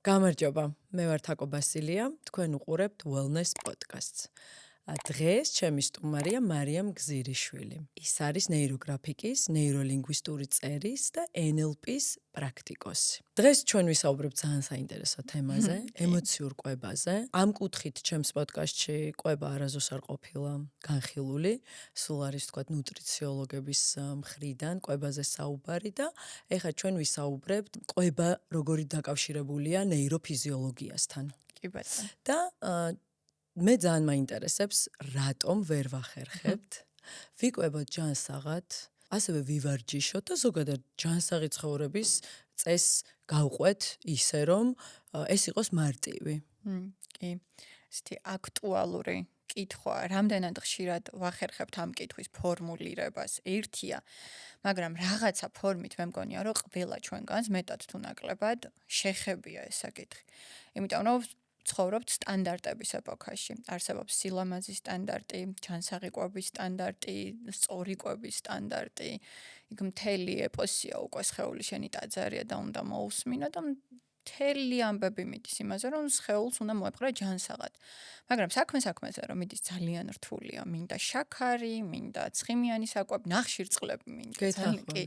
გამარჯობა, მე ვარ თაკო ბასილია, თქვენ უყურებთ Wellness Podcast-ს. დღეს ჩემი სტუმარია მარიამ გზირიშვილი. ის არის ნეიროგრაფიკის, ნეიროლინგვისტური წერის და NLP-ის პრაქტიკოსი. დღეს ჩვენ ვისაუბრებთ ძალიან საინტერესო თემაზე, ემოციურ კვებაზე. ამ კუთხით ჩემს პოდკასტში კვება არასდროს არ ყოფილა განხილული, სულ არის თქვათ ნუტრიციოლოგების მხრიდან კვებაზე საუბარი და ეხლა ჩვენ ვისაუბრებთ კვება როგორი დაკავშირებულია ნეიროფიზიოლოგიასთან. კი ბატონო. და მე ძალიან მაინტერესებს, რატომ ვერ ვახერხებთ ვიკვებოთ ჯანსაღად, ასევე ვივარჯიშოთ და ზოგადად ჯანსაღი ცხოვრების წესს გავყვეთ ისე, რომ ეს იყოს მარტივი. კი. ესეთი აქტუალური კითხვა, რამდენად ხშირად ვახერხებთ ამ კითხვის ფორმულირებას, ერთია, მაგრამ რაღაცა ფორმით მე მგონია, რომ ყველა ჩვენგანს მეტად თუ ნაკლებად შეხებია ეს საკითხი. იმიტომ რომ ცხოვრობთ სტანდარტების ეპოქაში. არსებობს სილამაზის სტანდარტი, ჯანსაღი კვების სტანდარტი, სწორი კვების სტანდარტი. იქ მთელი ეპოსია უკვე სხეული შენი ტაძარია და უნდა მოусმინო და მთელი ამბები მიდის იმაზე, რომ სხეულს უნდა მოეპყრა ჯანსაღად. მაგრამ საქმეზე რომ მიდის ძალიან რთულია. მინდა შაქარი, მინდა ცხიმიანი საკვები, ნახშირწყლები მინდა. კი.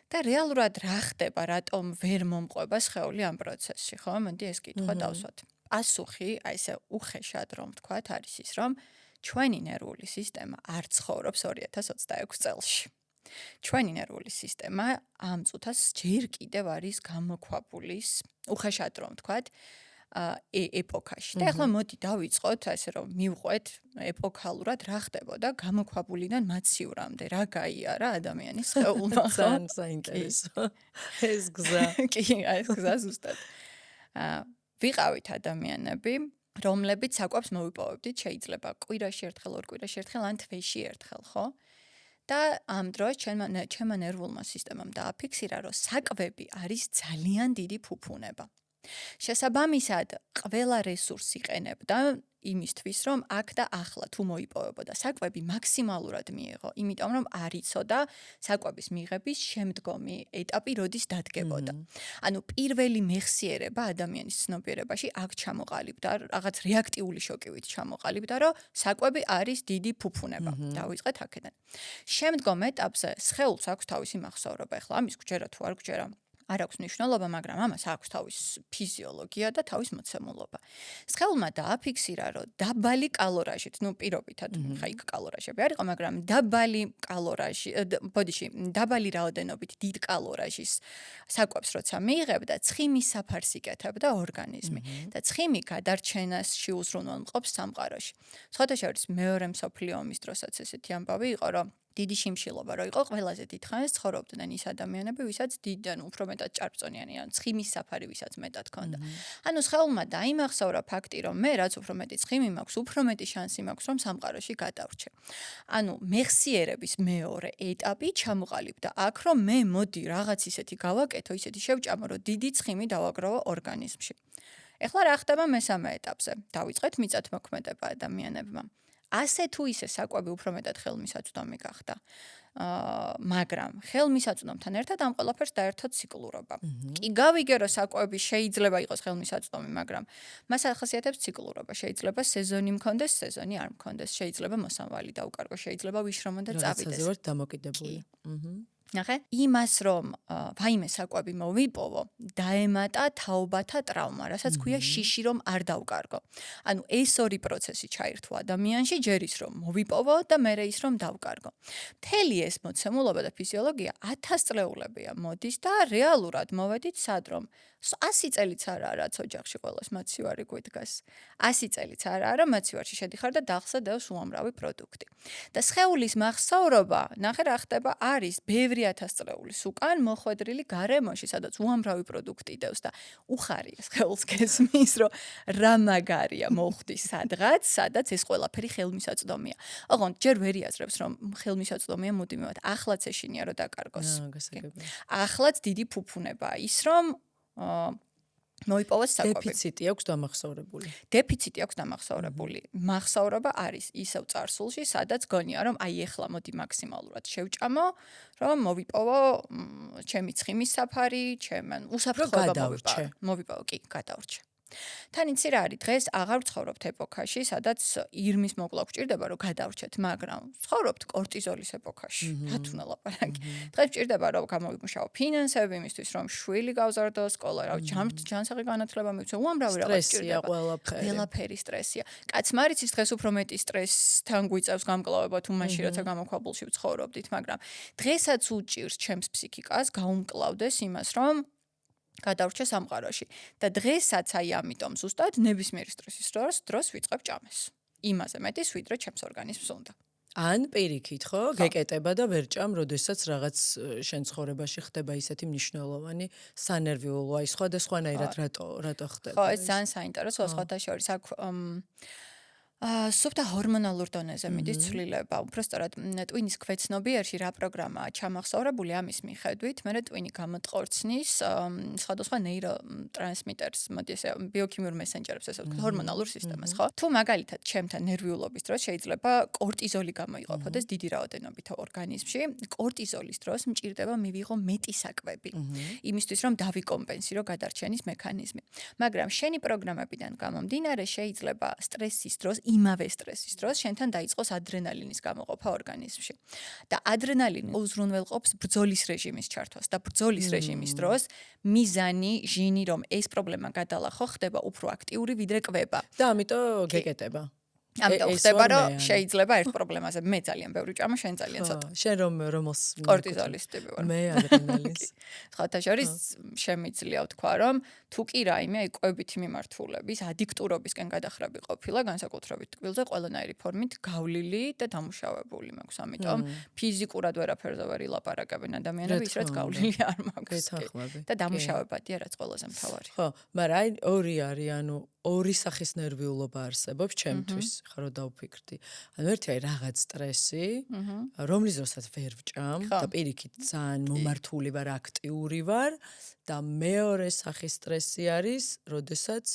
და რეალურად რა ხდება, რატომ ვერ მომყვება სხეული ამ პროცესში, ხო? მოდი ეს კითხვა დავსვათ. პასუხი, აი ესე უხეშად რომ ვთქვათ, არის ის, რომ ჩვენი ნერვული სისტემა არ ცხოვრობს 2026 წელში. ჩვენი ნერვული სისტემა ამ წუთას ჯერ კიდევ არის გამოქვაბულის, უხეშად რომ ვთქვათ, ეპოქაში. და ახლა მოდი დავიწყოთ, ასე რომ მივყვეთ ეპოქალურად რა ხდებოდა გამოქვაბულიდან მაცივრამდე, რა გაიარა ადამიანის სხეულმა. ძალიან საინტერესო. ეს გზა. კი, ეს გზა ზუსტად. ვიყავით ადამიანები, რომლებიც საკვებს მოვიპოვებდით, შეიძლება კვირაში ერთხელ, ორ კვირაში ერთხელ, ან თვეში ერთხელ, ხო? და ამ დროს ჩემმა ნერვულმა სისტემამ დააფიქსირა, რომ საკვები არის ძალიან დიდი ფუფუნება. შესაბამისად, ყველა რესურსს იყენებდა იმისთვის, რომ აქ და ახლა თუ მოიპოვებოდა საკვები მაქსიმალურად მიიღო, იმიტომ რომ არ იცოდა საკვების მიღების შემდგომი ეტაპი როდის დადგებოდა. ანუ პირველი მეხსიერება ადამიანის ცნობიერებაში აქ ჩამოყალიბდა, რაღაც რეაქტიული შოკივით ჩამოყალიბდა, რომ საკვები არის დიდი ფუფუნება. დავიწყეთ აქედან. შემდგომ ეტაპზე სხეულს აქვს თავისი მახსოვრობა. ახლა ამის გვჯერა თუ არ გვჯერა, არ აქვს მნიშვნელობა, მაგრამ ამას აქვს თავის ფიზიოლოგია და თავის მოცემულობა. სხეულმა დააფიქსირა, რომ დაბალი კალორაჟით, პირობითად, ხა იქ კალორაჟები არ იყო, მაგრამ დაბალი რაოდენობით დიდ კალორაჟის საკვებს როცა მიიღებდა, ცხიმის საფარს იკეთებდა ორგანიზმი და ცხიმი გადარჩენაში უზრუნველყოფს სამყაროში. სხვათა შორის მეორე მსოფლიო ომის დროსაც ესეთი ამბავი იყო, რომ დიდი შიმშილობა რო იყო, ყველაზე დიდხანს ცხოვრობდნენ ის ადამიანები, ვისაც დიდ უფრო მეტად ჭარბწონიანი, ან ცხიმის საფარი ვისაც მეტად ჰქონდა. ანუ სხეულმა დაიმახსოვრა ფაქტი, რომ მე რაც უფრო მეტი ცხიმი მაქვს, უფრო მეტი შანსი მაქვს, რომ სამყაროში გადავრჩე. ანუ მეხსიერების მეორე ეტაპი ჩამოყალიბდა აქ, რომ მე მოდი რაღაც ისეთი გავაკეთო, ისეთი შევჭამო, რომ დიდი ცხიმი დავაგროვო ორგანიზმში. ეხლა რა ხდება მესამე ეტაპზე? დავიწყეთ მიწათმოქმედება ადამიანებმა. ასე თუ ისე საკვები უფრო მეტად ხელმისაწვდომი გახდა. მაგრამ ხელმისაწვდომთან ერთად ამ ყველაფერს დაერთო ციკლურობა. კი გავიგე, რომ საკვები შეიძლება იყოს ხელმისაწვდომი, მაგრამ მას ახასიათებს ციკლურობა. შეიძლება სეზონი მქონდეს, სეზონი არ მქონდეს, შეიძლება მოსამვალი დაუკარგო, შეიძლება ვიშრომო და წავიდეს. რაღაცაზე ვარ დამოკიდებული. ნახე, იმას რომ ვაიმე საკვები მოვიპოვო, დაემატა თაობათა ტრავმა, რასაც ქვია შიში რომ არ დავკარგო. ანუ ეს ორი პროცესი ჩაერთო ადამიანში, ჯერ ის რომ მოვიპოვო და მერე ის რომ დავკარგო. მთელი ეს მოცემულობა და ფიზიოლოგია 1000 წლეულებია მოდის და რეალურად მოვედით სად რომ 100 წელიც არაა, რაც ოჯახში ყოველას მაცივარი გვიდგას. 100 წელიც არაა, რომ მაცივარში შედიხარ და დახსა დევს უამრავი პროდუქტი. და სხეულის მახსოვრობა, ნახე რა ხდება, არის ბევრი 1000 წლეულის უკან მოხვედრილი გარემოში, სადაც უამრავი პროდუქტი დევს და უხარია სხეულს გესმის, რომ რა მაგარია მოხვდის სადღაც, სადაც ეს ყველაფერი ხელმისაწვდომია. ოღონდ ჯერ ვერ იაზრებს, რომ ხელმისაწვდომია მუდმივად. ახლაც ეშინია რომ დაკარგოს. გასაგებია. ახლაც დიდი ფუფუნებაა ის, რომ მოიპოვოს საკვები. დეფიციტი აქვს დამახსოვრებული. დეფიციტი აქვს დამახსოვრებული. მახსოვრობა არის ისევ წარსულში, სადაც გონია, რომ აი ეხლა მოდი მაქსიმალურად შევჭამო, რომ მოვიპოვო ჩემი ცხიმის საფარი, უსაფრთხოება მოვიპოვო, კი, გადავრჩე. თან იცი რა არის, დღეს აღარ ვცხოვრობთ ეპოქაში, სადაც ირმის მოკლა გვჭირდება, რომ გადავრჩეთ, მაგრამ ვცხოვრობთ კორტიზოლის ეპოქაში. რა თუ ნალაპარაკი. დღეს ვჭირდება, რომ გამოვიმუშაო ფინანსები იმისთვის, რომ შვილი გავზარდო სკოლა, რა ჯანსაღი განათლება მივცე, უამრავი რაღაც სტრესია ყველაფერი სტრესია. კაც მარიცის დღეს უფრო მეტი სტრესთან გვიწევს გამკლავება თუ მაშინ როცა გამოქვაბულში ვცხოვრობდით, მაგრამ დღესაც უჭირს ჩემს ფსიქიკას გაუმკლავდეს იმას, რომ გადავრჩე სამყაროში და დღესაც აი ამიტომ ზუსტად ნებისმიერი სტრესის დროს ვიწყებ ჭამეს. იმაზე მეტის ვიდრე ჩემს ორგანიზმს უნდა. ან პირიქით, ხო? გეკეტება და ვერ ჭამ, როდესაც რაღაც შენ ცხოვრებაში ხდება ისეთი მნიშვნელოვანი სანერვიულო, აი სხვადასხვანაირად რატო ხდება? ხო, ეს ძალიან საინტერესოა, სხვათა შორის აქ სუფთა ჰორმონალურ დონეზე მიდის ცვლილება. უბრალოდ ტვინის ქვეცნობიერში რა პროგრამაა ჩამახსოვრებული ამის მიხედვით, მე ტვინი გამოტყორცნის სხვადასხვა ნეიროტრანსმიტერს, მოდი ესე ბიოქიმიურ მესენჯერებს, ესე ვთქვათ, ჰორმონალურ სისტემას, ხო? თუ მაგალითად ჩემთან ნერვიულობის დროს შეიძლება კორტიზოლი გამოიყოფოდეს დიდი რაოდენობით ორგანიზმში, კორტიზოლის დროს მჭირდება მივიღო მეტი საკვები. იმისთვის რომ დავიკომპენსირო გადარჩენის მექანიზმი. მაგრამ შენი პროგრამებიდან გამომდინარე შეიძლება სტრესის დროს იმავე სტრესის დროს შენთან დაიწყოს ადრენალინის გამოყოფა ორგანიზმში. და ადრენალინი უზრუნველყოფს ბრძოლის რეჟიმის ჩართვას და ბრძოლის რეჟიმის დროს მიზანი, ჟინი რომ ეს პრობლემა გადალახო, ხდება უფრო აქტიური ვიდრე კვება. და ამიტომ გეკეტება. ამიტომ ხდება რომ შეიძლება ერთ პრობლემაზე მე ძალიან ბევრი ჭამა, შენ ძალიან ცოტა. შენ რომელს კორტიზოლის ტიპი ვარ. მე ადრენალინს. სხვათა შორის შემიძლია ვთქვა რომ თუ კი რაიმე აი კვებითი მიმართულების ადიქტურობისკენ გადახრები ყოფილა განსაკუთრებით ტკბილზე ყველანაირი ფორმით გავლილი და დამუშავებული მაქვს. ამიტომ ფიზიკურად ვერაფერზე ვერ ილაპარაკებენ ადამიანები ის რაც გავლილი არ მაქვს. და დამუშავებადია რაც ყველაზე მთავარი. ხო, მაგრამ აი ორი არის, ანუ ორი სახის ნერვიულობა არსებობს ჩემთვის, ხარო დავფიქრდი. ანუ ერთი არის რაღაც სტრესი, რომლის დროსაც ვერ ვჭამ და პირიქით ძალიან მომართული ვარ, აქტიური ვარ და მეორე სახის სტრესი არის, როდესაც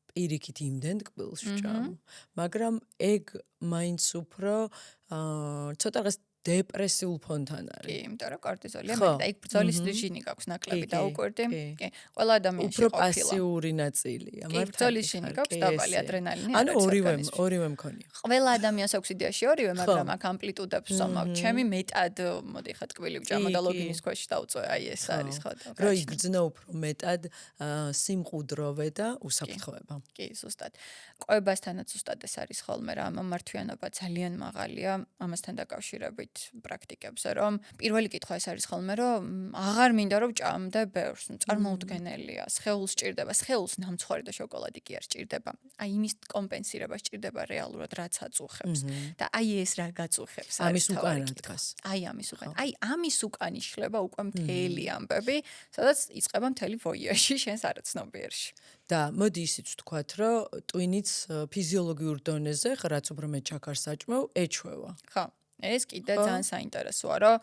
პირიქით იმდენ ტკბილს ვჭამ. მაგრამ ეგ მაინც უფრო ცოტა რაღაც დეპრესიულ ფონთან არის. კი, იმიტომ რომ კორტიზოლია მეტი და იქ ბრძოლის რეჟიმი გაქვს ნაკლები დაუკვირდი. კი, ყველა ადამიანში ყოფილა. უფრო პასიური ნაწილია. ბრძოლის რეჟიმი გაქვს დაბალი ადრენალინი. ანუ ორივე მქონია. ყველა ადამიანს აქვს იდეაში ორივე, მაგრამ აქ ამპლიტუდებს ვსვამავ. ჩემი მეტად მოდი ხა ტკბილი ვჭამა და ლოგინის ქვეშ დავწვე, აი ეს არის ხო. რო იგრძნო უფრო მეტად სიმყუდროვე და უსაფრთხოება. კი, ზუსტად. კვებასთანაც ზუსტად ეს არის ხოლმე რა, მომართვიანობა ძალიან მაღალია ამასთან დაკავშირებით. პრაქტიკებზე, რომ პირველი კითხვა ეს არის ხოლმე, რომ აღარ მინდა რომ ჭამდე ბევრს, წარმოუდგენელია, სხეულს ჭირდება, სხეულს ნამცხვარი და შოკოლადი კი არ ჭირდება. აი იმის კომპენსირება ჭირდება რეალურად რაც აწუხებს და აი ეს რა გაწუხებს ამის უკან დგას. აი ამის უკან. აი ამის უკან იშლება უკვე მთელი ამბები, სადაც იწყება მთელი ვოიაჟი შენს არაცნობიერში. და მოდი ისიც ვთქვათ, რომ ტვინიც ფიზიოლოგიურ დონეზე, რაც უფრო მე ჩაქარს საჭმევ, ეჩვევა. ხო. ეს კიდე ძალიან საინტერესოა, რომ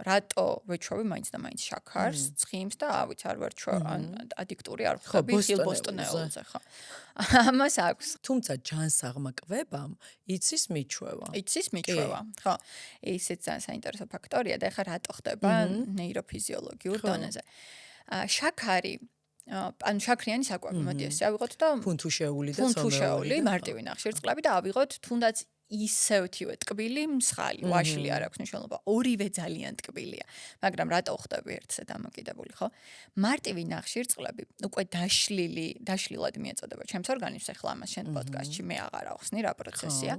რატო ვეჩვევი მაინც და მაინც შაქარს, ცხიმს და ავიც არ ვერჩვევ, ან ადიქტური არ ვხდები ხილბოსტონეულზე, ხო. ამას აქვს. თუმცა ჯანსაღმა კვებამ იცის მიჩვევა. ხო. ისიც ძალიან საინტერესო ფაქტორია და ეხლა რატო ხდება ნეიროფიზიოლოგიურ დონეზე. შაქარი ანუ შაქრიანი საკვები, მოდი ესე ავიღოთ და ფუნთუშეული და ფუნთუშეული, მარტივი ნახშირწყლები და ავიღოთ თუნდაც ისევთივე ტკბილი, მსხალი, ვაშლი არ აქვს მნიშვნელობა. ორივე ძალიან ტკბილია. მაგრამ რატო ხდები ერთზე დამოკიდებული, ხო? მარტივი ნახშირწყლები უკვე დაშლილად მიეწოდება ჩემს ორგანიზმს, ახლა ამას შენ პოდკასტში მე აღარ ახსნი რა პროცესია.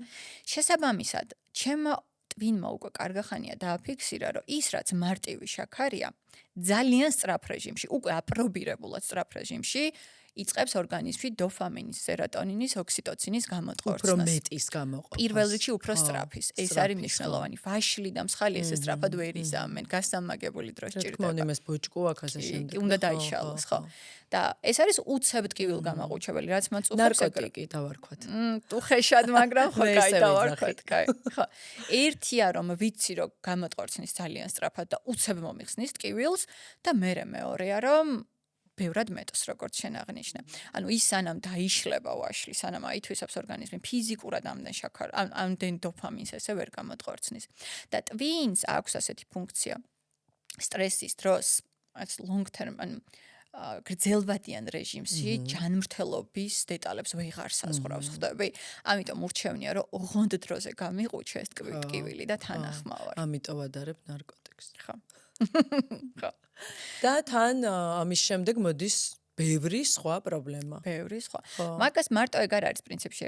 შესაბამისად, ჩემო ტვინმა უკვე კარგახანია დააფიქსირა, რომ ის რაც მარტივი შაქარია, ძალიან სწრაფ რეჟიმში, უკვე აპრობირებულად სწრაფ რეჟიმში იწყებს ორგანიზმში დოფამინის, სეროტონინის, ოქსიტოცინის გამოტყორცნას. უფრო მეტის გამოყოფას. პირველ რიგში უფრო სწრაფის. ეს არის მნიშვნელოვანი. ვაშლი და მსხალი ესე სწრაფად ვერ იზამენ. გასამაგებული დროს ჭირდება. თქმა უნდა, იმას ბოჭკო აქ ასე შემდეგ. უნდა დაიშალოს, ხო? და ეს არის უცებ ტკივილ გამაყუჩებელი, რაც მაწუხებს ნარკოტიკი დავარქვათ. ტუხეშად, მაგრამ ხო, კაი დავარქვათ, კაი. ხო. ერთია რომ ვიცი რომ გამოტყორცნის ძალიან სწრაფად და უცებ მომიხსნის ტკივილს და მეორე მეორეა რომ ბევრად მეტოს, როგორც შენ აღნიშნე. ანუ ის სანამ დაიშლება ვაშლი, სანამ აითვისებს ორგანიზმი ფიზიკურად ამდენ დოფამინს ესე ვერ გამოტყორცნის. და ტვინს აქვს ასეთი ფუნქცია სტრესის დროს, long term გრძელვადიან რეჟიმში ჯანმრთელობის დეტალებს ვეღარ საზღვრავს, ხვდები? ამიტომ ურჩევნია, რომ ოღონდ დროზე გამიყუჩე ეს ტკივილი და თანახმავარ. ამიტომ ადარებ ნარკოტიკს. ხო. ხო. და თან ამის შემდეგ მოდის ბევრი სხვა პრობლემა. ბევრი სხვა. მაგას მარტო ეგ არ არის პრინციპში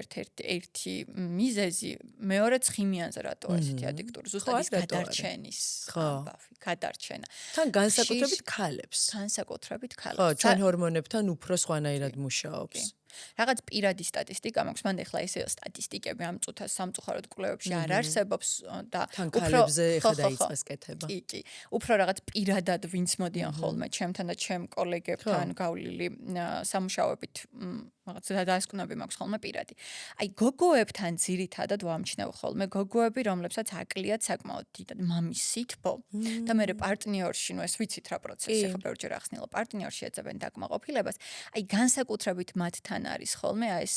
ერთი მიზეზი, მეორეც ხიმიანზე რატო ასეთი ადიქტური, ზუსტად ის გადარჩენის ამბავი, გადარჩენა. თან განსაკუთრებით ქალებს. განსაკუთრებით ქალებს. ხო, ჩვენ ჰორმონებთან უფრო სხვანაირად მუშაობს. რაღაც პირადი სტატისტიკა მაქვს, მანდ ახლა ესე სტატისტიკები ამ წუთას სამწუხაროდ კვლევებში არ არსებობს და თან ქალებზე ეხლა დაიწყეს კეთება. კი. უფრო რაღაც პირადად ვინც მოდიან ხოლმე ჩემთან და ჩემ კოლეგებთან გავლილი სამუშაოებით რაღაც დასკვნები მაქვს ხოლმე პირადი. აი გოგოებთან ძირითადად ვამჩნევ ხოლმე გოგოები, რომლებსაც აკლიათ საკმაოდ დიდად მამის სითბო და მე პარტნიორში, ნუ ეს ვიცით რა პროცესი, ხო ბევრჯერ ახსნილა, პარტნიორში ეძებენ დაკმაყოფილებას. აი განსაკუთრებით მათთან არის ხოლმე ეს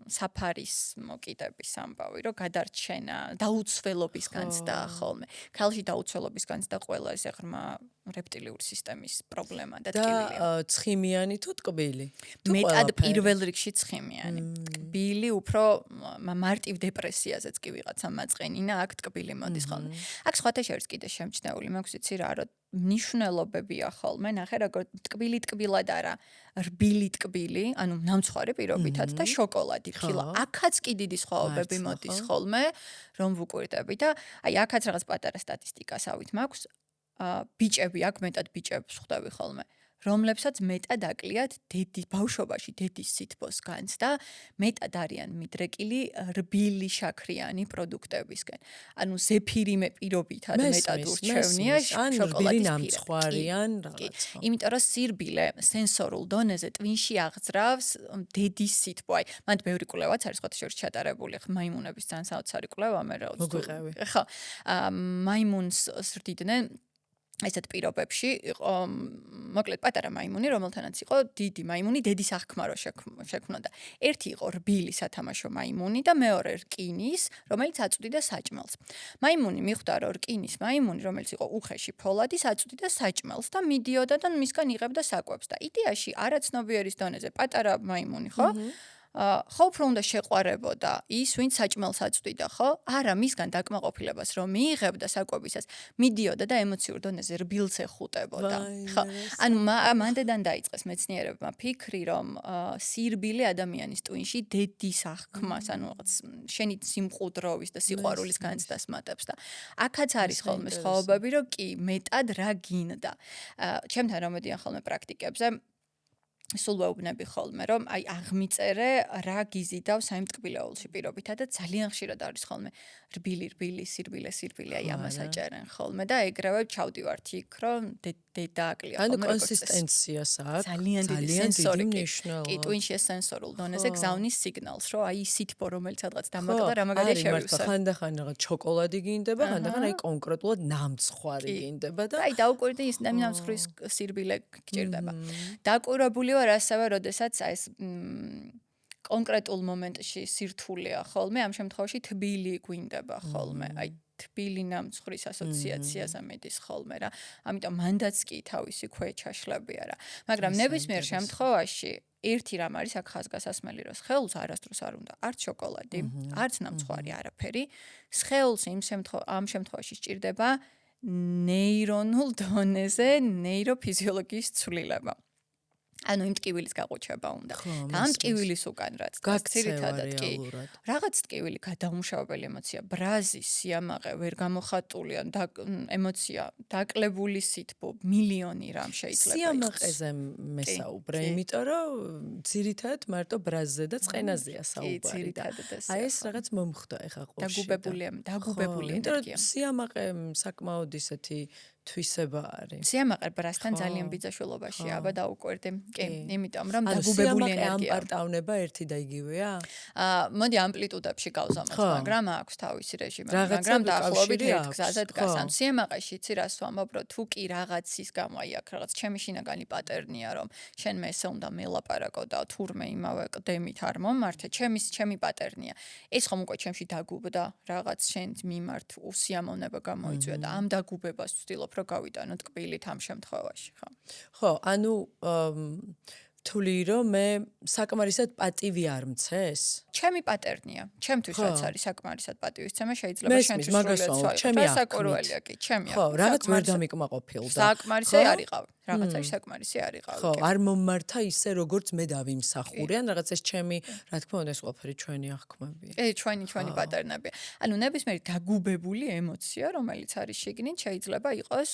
საფარის მოკიდების ამბავი, რომ გადარჩენა, დაუცველობის განცდა ხოლმე. ქალში დაუცველობის განცდა ყველაზე ღრმა რეპტილიური სისტემის პრობლემა და ტკივილია. და ცხიმიანი თუ ტკბილი? მეტად პირველ რიგში ცხიმიანი. ტკბილი უფრო მარტივ დეპრესიაზეც კი ვიღაცა მაწყენინა, აქ ტკბილი მოდის ხოლმე. აქ სხვათა შორის კიდე შემჩნეული მაქვს იცი რა, რომ მნიშვნელობებია ხოლმე, ნახე როგორ ტკბილი ტკბილად არა, რბილი ტკბილი, ანუ ნამცხვარი პირობითად და შოკოლადი ხილა. აქაც კი დიდი სხვაობები მოდის ხოლმე, რომ ვუკვირდები და აი აქაც რაღაც პატარა სტატისტიკასავით მაქვს. ბიჭები აქ მეტად ბიჭებს ხვდები ხოლმე, რომლებსაც მეტად აკლიათ ბავშვობაში დედის სითბოს განცდა, მეტად არიან მიდრეკილი რბილი შაქრიანი პროდუქტებისკენ. ანუ ზეფირიმე პირობითად მეტად ურჩევნია შოკოლადის ნამცხვარიან რაღაცა. იმიტომ რომ სირბილე სენსორულ დონეზე ტვინში აღძრავს დედის სითბო. აი, მანდ ბევრი კვლევაც არის ხოთა შორის ჩატარებული, მაიმუნების ძალიან საოცარი კვლევა, მე რა მოგვიყევი. ხო, მაიმუნს ზრდიდნენ ესეთ პირობებში იყო მოკლედ პატარა მაიმუნი, რომელთანაც იყო დიდი მაიმუნი, დედის აღქმა რო შექმნოდა. ერთი იყო რბილი სათამაშო მაიმუნი და მეორე რკინის, რომელიც აწვდიდა საჭმელს. მაიმუნი მიხვდა, რომ რკინის მაიმუნი, რომელიც იყო უხეში ფოლადის, აწვდიდა საჭმელს და მიდიოდა და მისგან იღებდა საკვებს და იდეაში არაცნობიერის დონეზე პატარა მაიმუნი, ხო? ხო უფრო უნდა შეყვარებოდა ის, ვინც საჭმელს აწვდიდა, ხო? არა, მისგან დაკმაყოფილებას რომ მიიღებდა საკვებისას, მიდიოდა და ემოციურ დონეზე რბილს ეხუტებოდა. ხო? ანუ მანდედან დაიწყეს მეცნიერებმა ფიქრი, რომ სირბილე ადამიანის ტვინში დედის აღქმას, ანუ რაღაც შენი სიმყუდროვის და სიყვარულის განცდას მატებს და აქაც არის ხოლმე სხვაობები, რომ კი მეტად რა გინდა. ჩემთან რომ მოდიან ხოლმე პრაქტიკებზე სულ ვეუბნები ხოლმე, რომ აი აღმიწერე რა გიზიდავს აი მტკბილეულში პირობითად და ძალიან ხშირად არის ხოლმე რბილი, სირბილე, აი ამას აჭერენ ხოლმე და ეგრევე ჩავდივართ იქ, რომ დედა აკლია ხოლმე. ანუ კონსისტენციას აქვს. ძალიან დიდი სენსორი. მნიშვნელობა. კი, ტვინში ეს სენსორულ დონეზე გზავნის სიგნალს, რომ აი სითბო რომელიც რაღაც დამაგდა რა მაგალითად შევივსებ. ხანდახან რაღაც შოკოლადი გინდება, ხანდახან აი კონკრეტულად ნამცხვარი გინდება და აი დაუკვირდი ის ნამცხვრის სირბილე გჭირდება. დაკვირვებული ვარ ასევე, როდესაც აი ეს კონკრეტულ მომენტში სირთულეა ხოლმე, ამ შემთხვევაში თბილი გვინდება ხოლმე. აი თბილი ნამცხვრის ასოციაციაზე მიდის ხოლმე რა. ამიტომ მანდაც კი თავისი ქვეჩაშლები არა. მაგრამ ნებისმიერ შემთხვევაში ერთი რამ არის აქ ხაზგასასმელი, რომ სხეულს არასდროს არ უნდა არც შოკოლადი, არც ნამცხვარი არაფერი. სხეულს ამ შემთხვევაში სჭირდება ნეირონულ დონეზე ნეიროფიზიოლოგიის ცვლილება. ანუ იმ ტკივილის გაყუჩება უნდა. და ამ ტკივილის უკან რაც ძირითადად კი რაღაც ტკივილი გადაუმშავებელი ემოცია, ბრაზი, სიამაყე, ვერ გამოხატული ემოცია, დაკლებული სითბო, მილიონი რამ შეიძლება იყოს. სიამაყეზე მესაუბრე, იმიტომ რომ ძირითადად მარტო ბრაზზე და წყენაზეა საუბარი და აი ეს რაღაც მომხდა ეხა ყურში. დაგუბებული ენერგია. იმიტომ რომ სიამაყე საკმაოდ ისეთი თვისება არის. სიამაყე ბრასთან ძალიან ბიძაშვილობაშია, აბა დაუკვირდი. კი, იმიტომ რომ ანუ დაგუბებული სიამაყე ენერგია. ამპარტავნება ერთი და იგივეა? მოდი ამპლიტუდებში გავზომოთ, მაგრამ აქვს თავისი რეჟიმი, რაღაცა მაგრამ დაახლოებით კავშირი ერთ აქვს, გზაზე დგას. ხო. ამ სიამაყეში იცი რას ვამბობ, რომ თუ კი რაღაცის გამო აი აქ რაღაც ჩემი შინაგანი პატერნია, რომ შენ მე ესე უნდა მელაპარაკო და თურმე იმავე ყდემით არ მომართე, ჩემი პატერნია. ეს ხომ უკვე ჩემში დაგუბდა, რაღაც შენ მიმართ უსიამოვნება გამოიწვია და ამ დაგუბებას ვცდილობ რომ გავიტანო ტკბილით ამ შემთხვევაში, ხო? ხო, ანუ თვლი რომ მე საკმარისად პატივი არ მცეს? ჩემი პატერნია, ჩემთვის რაც არის საკმარისად პატივისცემა შეიძლება მესმის, შენთვის მაგას სრულიად ვამბობ, სხვა ჩემი იყოს. აღქმით. საკურველია კი, ჩემი ხო, აღქმით. რაღაც ვერ დამიკმაყოფილდა. საკმარისი ხო? არ იყავ. რაღაცაში საკმარისი არ იყავ. ხო, არ მომართა ისე როგორც მე დავიმსახური, ან რაღაც ეს ჩემი, რა თქმა უნდა, ეს ყველაფერი ჩვენი აღქმებია. კი, ჩვენი პატერნები. ანუ ნებისმიერი დაგუბებული ემოცია, რომელიც არის შიგნით, შეიძლება იყოს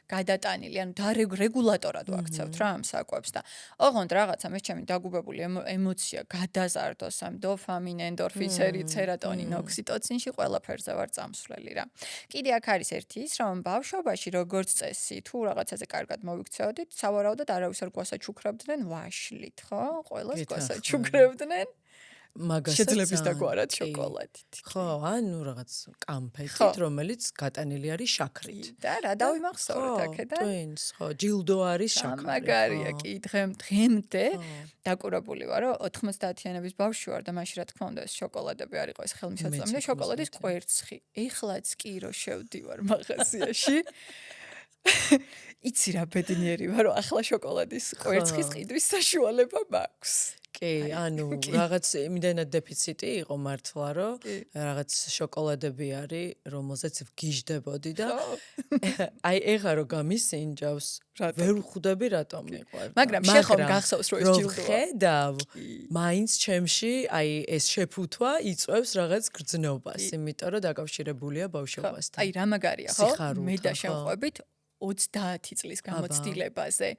გადატანილი, ანუ რეგულატორად ვაქცევთ რა ამ საკვებს და ოღონდ რაღაცა მე ჩემი დაგუბებული ემოცია გადაზარდოს ამ დოფამინ, ენდორფინ, სეროტონინ, ოქსიტოცინში ყველაფერზე ვარ წამსვლელი რა. კიდე აქ არის ერთი ის, რომ ბავშვობაში როგორც წესი, თუ რაღაცაზე კარგად მოვიქცეოდით, სავარაუდოდ არავის არ გვასაჩუქრებდნენ ვაშლით, ხო? ყველას გვასაჩუქრებდნენ. მაგასაც შეძლებს დაგვარად შოკოლადით. ხო, ანუ რაღაც კამფეტით, რომელიც გატანილი არის შაქრით. და რა დავიმახსოვრეთ აქედან? ტვინს, ხო, ჯილდო არის შაქარი. მაგარია კი, დღემდე დაკურებული ვარ, რომ 90-იანების ბავშვი ვარ და მაშინ რა თქმა უნდა ეს შოკოლადები არ იყო ეს ხელმისაწვდომი და შოკოლადის კვერცხი. ეხლაც კი რო შევდივარ მაღაზიაში იცი რა ბედნიერი ვარ, რომ ახლა შოკოლადის კვერცხის ყიდვის საშუალება მაქვს. კი, ანუ რაღაც იმდენად დეფიციტი იყო მართლა, რომ რაღაც შოკოლადები არის, რომელზეც ვგიჟდებოდი და აი ეხა რო გამისინჯავს, ვერ ვხვდები რატომ მიყვარდა. მაგრამ შეხომ გახსოვს რომ ეს ჯილდოა. ხედავ, მაინც ჩემში აი ეს შეფუთვა იწვევს რაღაც გრძნობას, იმიტომ რომ დაკავშირებულია ბავშვობასთან. აი რა მაგარია, ხო? მე და შემყვებით 30 წლის გამოცდილებაზე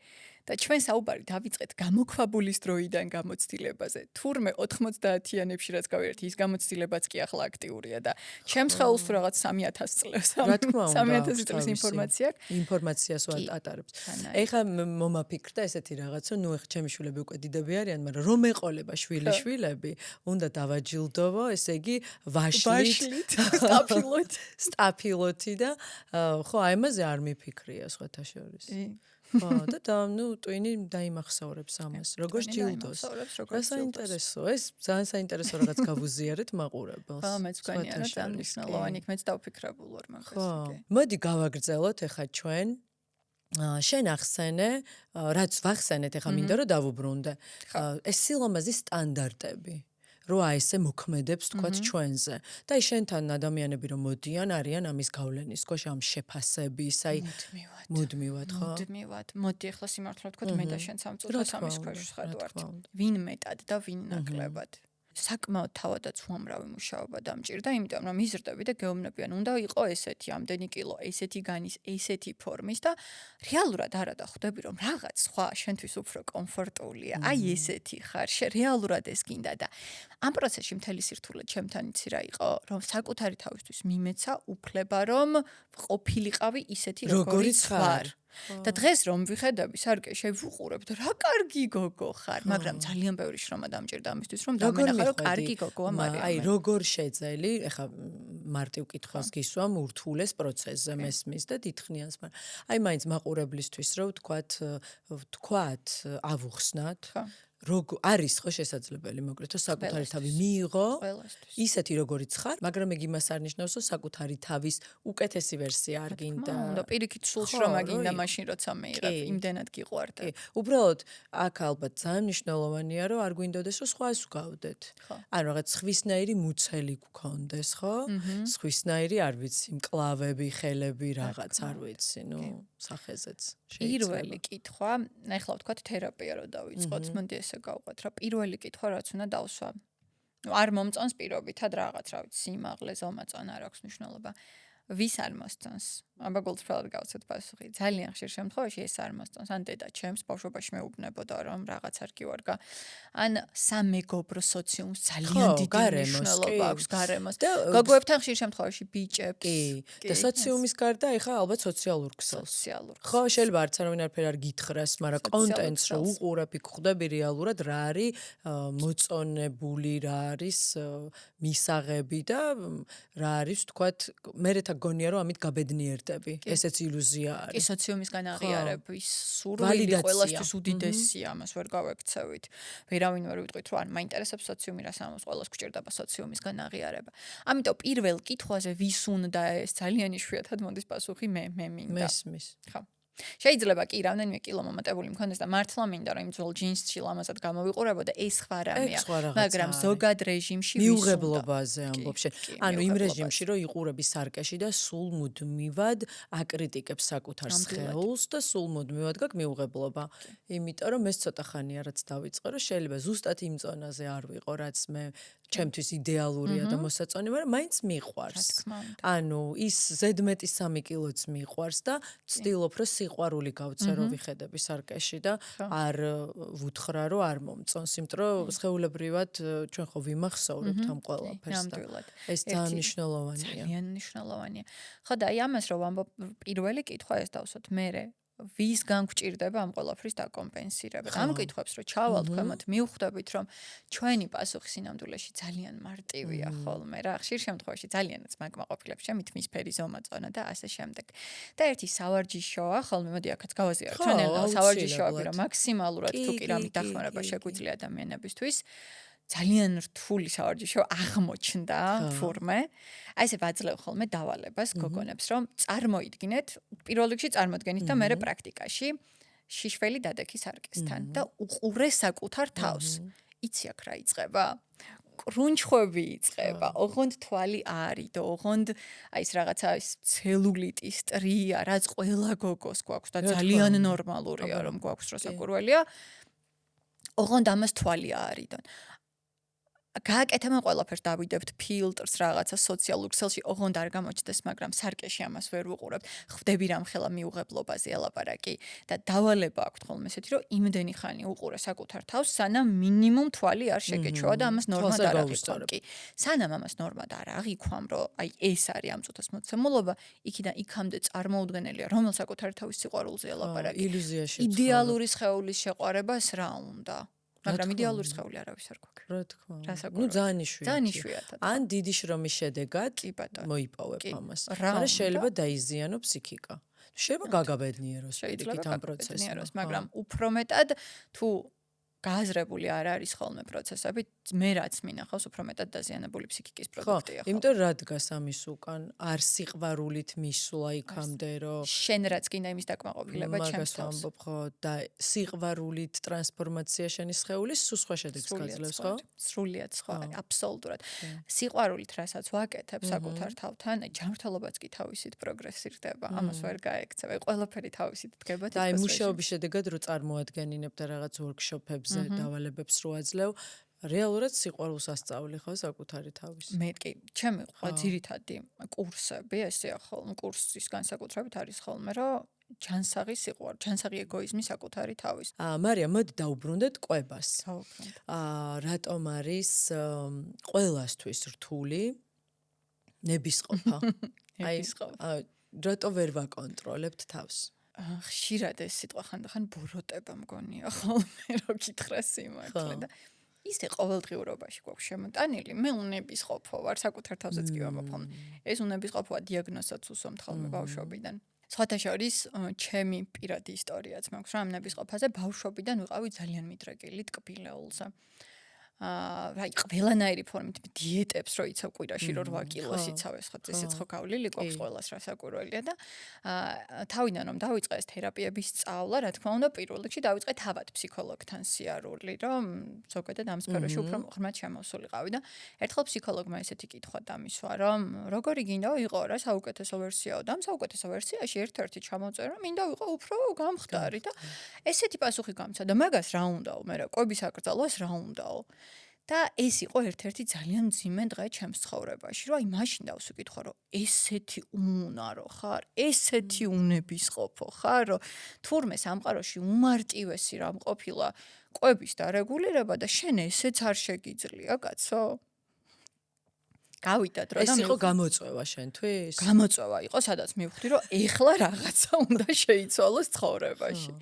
და ჩვენ საუბარი დავიწყეთ გამოქვაბულის დროიდან გამოცდილებაზე. თურმე 90-იანებში რაც გავიერთი, ის გამოცდილებაც კი ახლა აქტიურია და ჩემს ხელს თუ რაღაც 3000 წელს, 3000 წელს ინფორმაცია აქვს. ინფორმაციას ატარებს. ეხა მომაფიქრდა ესეთი რაღაცა, ნუ ეხა ჩემი შვილები უკვე დიდები არიან, მაგრამ რომ ეყოლება შვილები, უნდა დავაჯილდოვო, ესე იგი ვაშლით, სტაფილოთი და ხო, აი ამაზე არ მიფიქრია სხვათა შორის. ხო, და ნუ ტვინი დაიმახსოვრებს ამას. როგორც ჯილდოს. რა საინტერესო, ეს ძალიან საინტერესო რაღაც გავუზიარეთ მაყურებელს. ხო, მეც გვანია რა ძალიან მნიშვნელოვანი, მეც დავფიქრებულ ვარ მაგას. ხო, მოდი გავაგრძელოთ ეხა ჩვენ. შენ ახსენე, რაც ვახსენეთ ეხა მინდა რომ დავუბრუნდე. ეს სილამაზის სტანდარტები. რო აი ესე მოქმედებს თქვათ ჩვენზე. და აი შენთან ადამიანები რომ მოდიან, არიან ამის გავლენის ქვეშ, ამ შეფასების, აი მუდმივად, ხო? მუდმივად. მოდი ახლა სიმართლე ვთქვათ, მე და შენ სამწუხაროდ ამის ქვეშ ვხედავთ. ვინ მეტად და ვინ ნაკლებად. საკმაოდ თავადაც უამრავი მუშაობა დამჭირდა, იმიტომ რომ იზრდები და გეუბნებიან, უნდა იყო ესეთი ამდენი კილო, ესეთი განის, ესეთი ფორმის და რეალურად არა და ხვდები რომ რაღაც სხვა შენთვის უფრო კომფორტულია. აი ესეთი ხარ, რეალურად ეს გინდა და ამ პროცესში მთელი სირთულე ჩემთან იცი რა იყო, რომ საკუთარი თავისთვის მიმეცა უფლება რომ ყოფილიყავი ისეთი როგორიც ვარ. და დღეს რომ ვიხედები სარკე შევუყურებ და რა კარგი გოგო ხარ, მაგრამ ძალიან ბევრი შრომა დამჭირდა ამისთვის რომ დამენახა რომ კარგი გოგოა მარიამი. აი როგორ შეძელი, ეხა მარტივ კითხვას გისვამ ურთულეს პროცესზე მესმის და დიდხნიანს, მაგრამ აი მაინც მაყურებლისთვის რომ თქვათ ავუხსნათ. არის ხო შესაძლებელი მოკლედ რომ საკუთარი თავი მიიღო ისეთი როგორიც ხარ, მაგრამ ეგ იმას არ ნიშნავს რომ საკუთარი თავის უკეთესი ვერსია არ გინდა. და პირიქით სულ შრომა გინდა მაშინ როცა მეიღებ, იმდენად გიყვარდა. უბრალოდ აქ ალბათ ძალიან მნიშვნელოვანია რომ არ გვინდოდეს რომ სხვას ვგავდეთ. ანუ რაღაც სხვისნაირი მუცელი გქონდეს, ხო? სხვისნაირი არ ვიცი, მკლავები, ხელები, რაღაც არ ვიცი, ნუ სახეზეც შეიძლება. პირველი კითხვა, ახლა ვთქვათ თერაპია რო დავიწყოთ, მოდი ესე გავყვეთ რა პირველი კითხვა რაც უნდა დავსვა. არ მომწონს პირობითად რაღაც რა ვიცი სიმაღლე ზომა წონა არ აქვს მნიშვნელობა. ვის არ მოსწონს? აბა გულწრფელად გავცეთ პასუხი. ძალიან ხშირ შემთხვევაში ეს არ მოსწონს. ან დედა ჩემს ბავშვობაში მეუბნებოდა რომ რაღაც არ გიوارგა. ან სამეგობრო სოციუმს ძალიან დიდი მნიშვნელობა აქვს გარემოს. გოგოებთან ხშირ შემთხვევაში ბიჭებს. და სოციუმის გარდა ეხა ალბათ სოციალურ ქსელს. ხო, შეიძლება არც არავინ არაფერ არ გითხრას, მაგრამ კონტენტს რო უყურებ, იქ ხვდები რეალურად რა არის მოწონებული, რა არის მისაღები და რა არის, თქვათ, მე რეთა გონია რომ ამით გაბედნიერდები. ესეც ილუზია არის. კი, სოციუმისგან აღიარების სურვილი ყველასთვის უდიდესია, ამას ვერ გავექცევით. ვერავინ ვერ ვიტყვით რომ არ მაინტერესებს სოციუმი, რას ამას ყველას გვჭირდება სოციუმისგან აღიარება. ამიტომ პირველ კითხვაზე ვის უნდა ეს ძალიან იშვიათად მოდის პასუხი მე მინდა. მესმის. ხო. შეიძლება კი რამდენიმე კილო მომატებული მქონდეს და მართლა მინდა რომ იმ ძველ ჯინსში ლამაზად გამოვიყურებოდა ეს სხვა რამეა, მაგრამ ზოგად რეჟიმში მიუღებლობაზე ამბობ შენ. ანუ იმ რეჟიმში რომ იყურები სარკეში და სულ მუდმივად აკრიტიკებს საკუთარ სხეულს და სულ მუდმივად გაქვს მიუღებლობა. იმიტომ რომ ეს ცოტა ხანია რაც დავიწყე რომ შეიძლება ზუსტად იმ ზონაზე არ ვიყო რაც მე ჩემთვის იდეალურია და მოსაწონი, მაგრამ მაინც მიყვარს. ანუ ის ზედმეტი 3 კილოც მიყვარს და ვცდილობ რომ სიყვარული გავცე რომ ვიხედები სარკეში და არ ვუთხრა რომ არ მომწონს, იმიტომ რომ სხეულებრივად ჩვენ ხო ვიმახსოვრებთ ამ ყველაფერს და ეს ძალიან მნიშვნელოვანია. ძალიან მნიშვნელოვანია. ხო და აი ამას რომ ვამბობ პირველი კითხვა ეს დავსვათ მერე ვისგან გვჭირდება ამ ყველაფრის დაკომპენსირება. ამ კითხვებს რო ჩავალთ ქვემოთ მივხვდებით რომ ჩვენი პასუხი სინამდვილეში ძალიან მარტივია ხოლმე რა. ხშირ შემთხვევაში ძალიანაც მაგმაყოფილებს შემით მისფერი ზომაწონა და ასე შემდეგ. და ერთი სავარჯიშოა ხოლმე მოდი აქაც გავაზიაროთ ჩვენ ელო სავარჯიშოები რომ მაქსიმალურად თუ კი რამით დახმარება შეგვიძლია ადამიანებისთვის ძალიან რთული სავარჯიშო აღმოჩნდა თურმე. აი ესე ვაძლევ ხოლმე დავალებას გოგონებს რომ წარმოიდგინეთ პირველ რიგში წარმოდგენით და მერე პრაქტიკაში შიშველი დადექი სარკესთან და უყურე საკუთარ თავს. იცი აქ რა იწყება? კრუნჩხვები იწყება, ოღონდ თვალი არიდო, ოღონდ აი ეს რაღაცა ის ცელულიტის ტრია, რაც ყველა გოგოს გვაქვს და ძალიან ნორმალურია რომ გვაქვს რო საკურველია. ოღონდ ამას თვალი არიდონ. გააკეთებენ ყველაფერს დავიდებთ ფილტრს რაღაცა სოციალურ ქსელში ოღონდ არ გამოჩნდეს, მაგრამ სარკეში ამას ვერ ვუყურებთ. ხვდები რამ ხელა მიუღებლობაზე ელაპარაკი და დავალება აქვს ხოლმე ესეთი რომ იმდენი ხანი უყურე საკუთარ თავს, სანამ მინიმუმ თვალი არ შეგეჩვევა და ამას ნორმად არ აღიქვამ. კი, სანამ ამას ნორმად არ აღიქვამ, რომ აი ეს არის ამ წუთას მოცემულობა, იქიდან იქამდე წარმოუდგენელია, რომელ საკუთარ თავის სიყვარულზე ელაპარაკი. ილუზიაში. იდეალური სხეულის შეყვარებას რა უნდა? მაგრამ იდეალური სხეული არავის არ გვაქვს. რა თქმა უნდა. ნუ ძალიან იშვიათად. ან დიდი შრომის შედეგად მოიპოვებ ამას. მაგრამ შეიძლება დაიზიანო ფსიქიკა. შეიძლება გაგაბედნიეროს პირიქით ამ პროცესში, მაგრამ უფრო მეტად თუ გააზრებული არ არის ხოლმე პროცესები, მე რაც მინახავს უფრო მეტად დაზიანებული ფსიქიკის პროდუქტია. ხო, იმიტომ რა დგას ამის უკან? არ სიყვარულით მისვლა იქამდე, რომ შენ რაც გინდა იმის დაკმაყოფილება ჩემს თავს. ამბობ ხო და სიყვარულით ტრანსფორმაცია შენი სხეულის სულ სხვა შედეგს გაძლევს, ხო? სრულიად სხვა, აბსოლუტურად. სიყვარულით რასაც ვაკეთებ საკუთარ თავთან, ჯანმრთელობაც კი თავისით პროგრესირდება. ამას ვერ გაექცევ. ყველაფერი თავისით დგება. და აი მუშაობის შედეგად რო წარმოადგენინებ და რაღაც ვორქშოპებს დავალებებს რო აძლევ, რეალურად სიყვარულს ასწავლი ხო საკუთარი თავის. მე კი, ჩემი ძირითადი კურსები, ესეა ხოლმე, კურსის განსაკუთრებით არის ხოლმე, რომ ჯანსაღი სიყვარული, ჯანსაღი ეგოიზმი საკუთარი თავის. მარია, მოდი დაუბრუნდეთ კვებას. დავუბრუნდეთ. რატომ არის ყველასთვის რთული ნებისყოფა? რატო ვერ ვაკონტროლებთ თავს? ხშირად ეს სიტყვა ხანდახან ბოროტება მგონია ხოლმე, რო გითხრა სიმართლე და ისე ყოველდღიურობაში გვაქვს შემოტანილი, მე უნებისყოფო ვარ, საკუთარ თავზეც კი ვამბობ. ეს უნებისყოფოა დიაგნოზსაც უსვამთ ხოლმე ბავშვობიდან. სხვათა შორის ჩემი პირადი ისტორიაც მაქვს, რომ ამ ნებისყოფაზე ბავშვობიდან ვიყავი ძალიან მიდრეკილი ტკბილეულზე. აი ყველანაირი ფორმით დიეტებს რო იცავ კვირაში რო 8 კილოს იცავ ეს ხო ესეც ხო გავლილი გვაქვს ყველას რა საკურველია და თავიდან რომ დავიწყე ეს თერაპიების სწავლა, რა თქმა უნდა პირველ რიგში დავიწყე თავად ფსიქოლოგთან სიარული, რომ ზოგადად ამ სფეროში უფრო ღრმად შემოსულიყავი და ერთხელ ფსიქოლოგმა ესეთი კითხვა დამისვა, რომ როგორი გინდა იყო რა საუკეთესო ვერსიაო და ამ საუკეთესო ვერსიაში ერთ-ერთი ჩამოწერა მინდა ვიყო უფრო გამხდარი და ესეთი პასუხი გამცა და მაგას რა უნდაო მე რა კვების აკრძალვას რა უნდაო და ეს იყო ერთ-ერთი ძალიან მძიმე დღე ჩემს ცხოვრებაში, რომ აი მაშინ დავსვიკითხო, რომ ესეთი უნარო ხარ, ესეთი უნებისყოფო ხარ, რომ თურმე სამყაროში უმარტივესი რამ ყოფილა კვების დარეგულირება და შენ ესეც არ შეგიძლია, კაცო? გავიდა დრო და ეს იყო გამოწვევა შენთვის? გამოწვევა იყო, სადაც მივხვდი, რომ ეხლა რაღაცა უნდა შეიცვალოს ცხოვრებაში.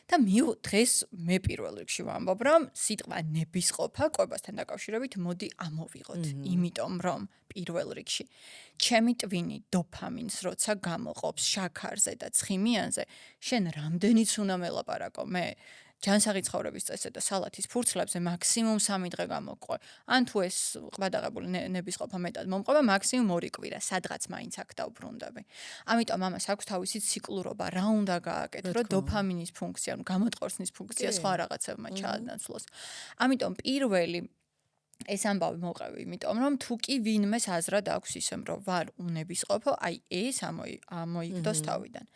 და დღეს მე პირველ რიგში ვამბობ, რომ სიტყვა ნებისყოფა კვებასთან დაკავშირებით მოდი ამოვიღოთ, იმიტომ რომ პირველ რიგში ჩემი ტვინი დოფამინს როცა გამოყოფს შაქარზე და ცხიმიანზე, შენ რამდენიც უნდა მელაპარაკო მე ჯანსაღი ცხოვრების წესზე და სალათის ფურცლებზე მაქსიმუმ 3 დღე გამოგყვე. ან თუ ეს ყბადაღებული ნებისყოფა მეტად მომყვება, მაქსიმუმ 2 კვირა, სადღაც მაინც აქ დავბრუნდები. ამიტომ ამას აქვს თავისი ციკლურობა, რა უნდა გააკეთო, რომ დოფამინის ფუნქცია, გამოტყორცნის ფუნქცია სხვა რაღაცებმა ჩაანაცვლოს. ამიტომ პირველი ეს ამბავი მოყევი, იმიტომ რომ თუ კი ვინმეს აზრად აქვს ისე, რომ ვარ უნებისყოფო, აი ეს ამოიგდოს თავიდან.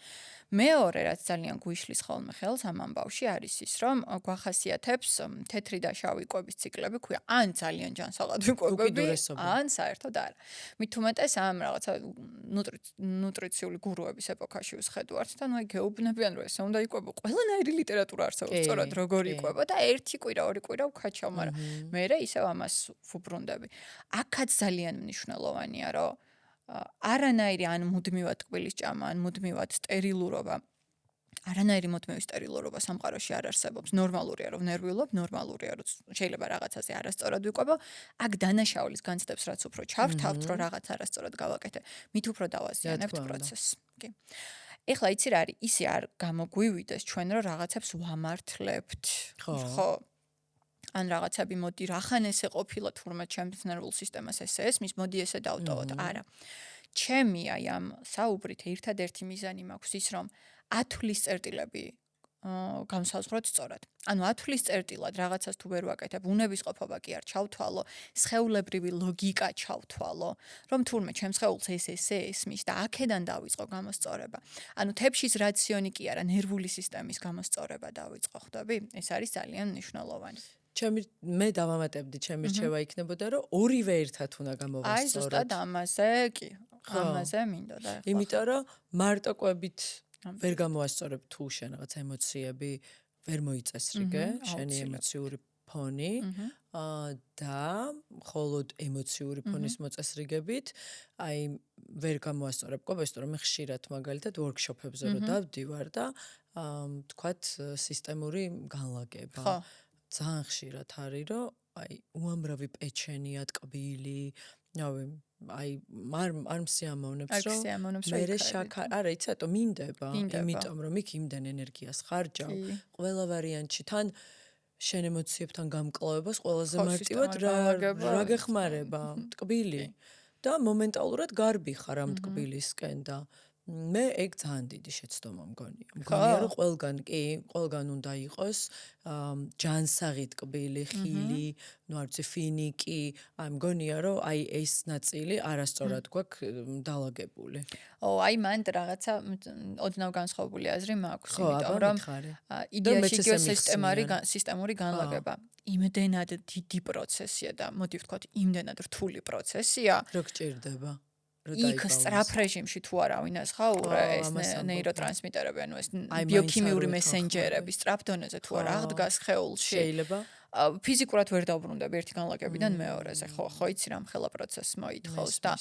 მეორე, რაც ძალიან გვიშლის ხოლმე ხელს ამ ამბავში არის ის, რომ გვახასიათებს თეთრი და შავი კვების ციკლები, ქვია, ან ძალიან ჯანსაღად ვიკვებები, ან საერთოდ არა. მით უმეტეს ამ რაღაცა ნუტრიციული გურუების ეპოქაში ვსხედავთ და ნუ აი გეუბნებიან, რომ ესე უნდა იკვებო. ყველანაირი ლიტერატურა არსებობს, სწორად როგორ იკვებო და 1 კვირა, 2 კვირა ვქაჩავ, მაგრამ მე ისევ ამას ვუბრუნდები. აქაც ძალიან მნიშვნელოვანია, რომ არანაირი ან მუდმივად ტკბილის ჭამა, ან მუდმივად სტერილურობა. არანაირი მუდმივი სტერილურობა სამყაროში არ არსებობს. ნორმალურია, რომ ნერვიულობ, ნორმალურია, რომ შეიძლება რაღაცაზე არასწორად ვიკვებო. აქ დანაშაულის განცდებს რაც უფრო ჩავთავთ, რომ რაღაც არასწორად გავაკეთე, მით უფრო დავაზიანებთ პროცესს. კი. ეხლა იცი რა არის, ისე არ გამოგვივიდეს ჩვენ რომ რაღაცებს ვამართლებთ. ხო. ან რაღაცები მოდი რახან ესე ყოფილა თურმე ჩემს ნერვულ სისტემას ესე ესმის, მოდი ესე დავტოვოთ. არა. ჩემი აი ამ საუბრით ერთადერთი მიზანი მაქვს ის, რომ ათვლის წერტილები განსაზღვროთ სწორად. ანუ ათვლის წერტილად რაღაცას თუ ვერ ვაკეთებ, უნებისყოფობა კი არ ჩავთვალო, სხეულებრივი ლოგიკა ჩავთვალო, რომ თურმე ჩემს სხეულს ესე ესმის და აქედან დავიწყო გამოსწორება. ანუ თეფშის რაციონი კი არა, ნერვული სისტემის გამოსწორება დავიწყო, ხვდები? ეს არის ძალიან მნიშვნელოვანი. მე დავამატებდი, ჩემი რჩევა იქნებოდა, რომ ორივე ერთად უნდა გამოვასწოროთ. აი, ზუსტად ამაზე კი. ამაზე მინდოდა. იმიტომ რომ მარტო კვებით ვერ გამოვასწორებ თუ შენ რაღაც ემოციები ვერ მოიწესრიგე, შენი ემოციური ფონი და მხოლოდ ემოციური ფონის მოწესრიგებით, აი ვერ გამოვასწორებ კვებას, რომ მე ხშირად მაგალითად ვორქშოპებზე რომ დავდივარ და თქვათ სისტემური განლაგება. ხო. ძალიან ხშირად არის, რომ აი უამრავი პეჩენია, ტკბილი, აი არ მსიამოვნებს, რომ მე შაქარ, არა, იცი რატო მინდება, იმიტომ რომ იქ იმდენ ენერგიას ხარჯავ, ყველა ვარიანტში თან შენ ემოციებთან გამკლავებას ყველაზე მარტივად რა გეხმარება, ტკბილი და მომენტალურად გარბი ხარ ამ ტკბილისკენ და მე ეგ ძალიან დიდი შეცდომა მგონია. მგონია რომ ყველგან უნდა იყოს ჯანსაღი ტკბილი, ხილი, ნუ არ ვიცი, ფინიკი, აი მგონია რომ აი ეს ნაწილი არასწორად გვაქვს დალაგებული. აი მანდ რაღაცა ოდნავ განსხვავებული აზრი მაქვს, იმიტომ რომ იდეაში კი სისტემური განლაგება. იმდენად დიდი პროცესია და მოდი ვთქვათ, იმდენად რთული პროცესია, რო გჭირდება. იქ სწრაფ რეჟიმში თუ არავინ ასხაურა ეს ნეიროტრანსმიტერები, ანუ ეს ბიოქიმიური მესენჯერები სწრაფ დონეზე თუ არ აღდგას სხეულში. შეიძლება ფიზიკურად ვერ დავბრუნდები ერთი განლაგებიდან მეორეზე. ხო იცი რამ ხელა პროცესს მოითხოვს და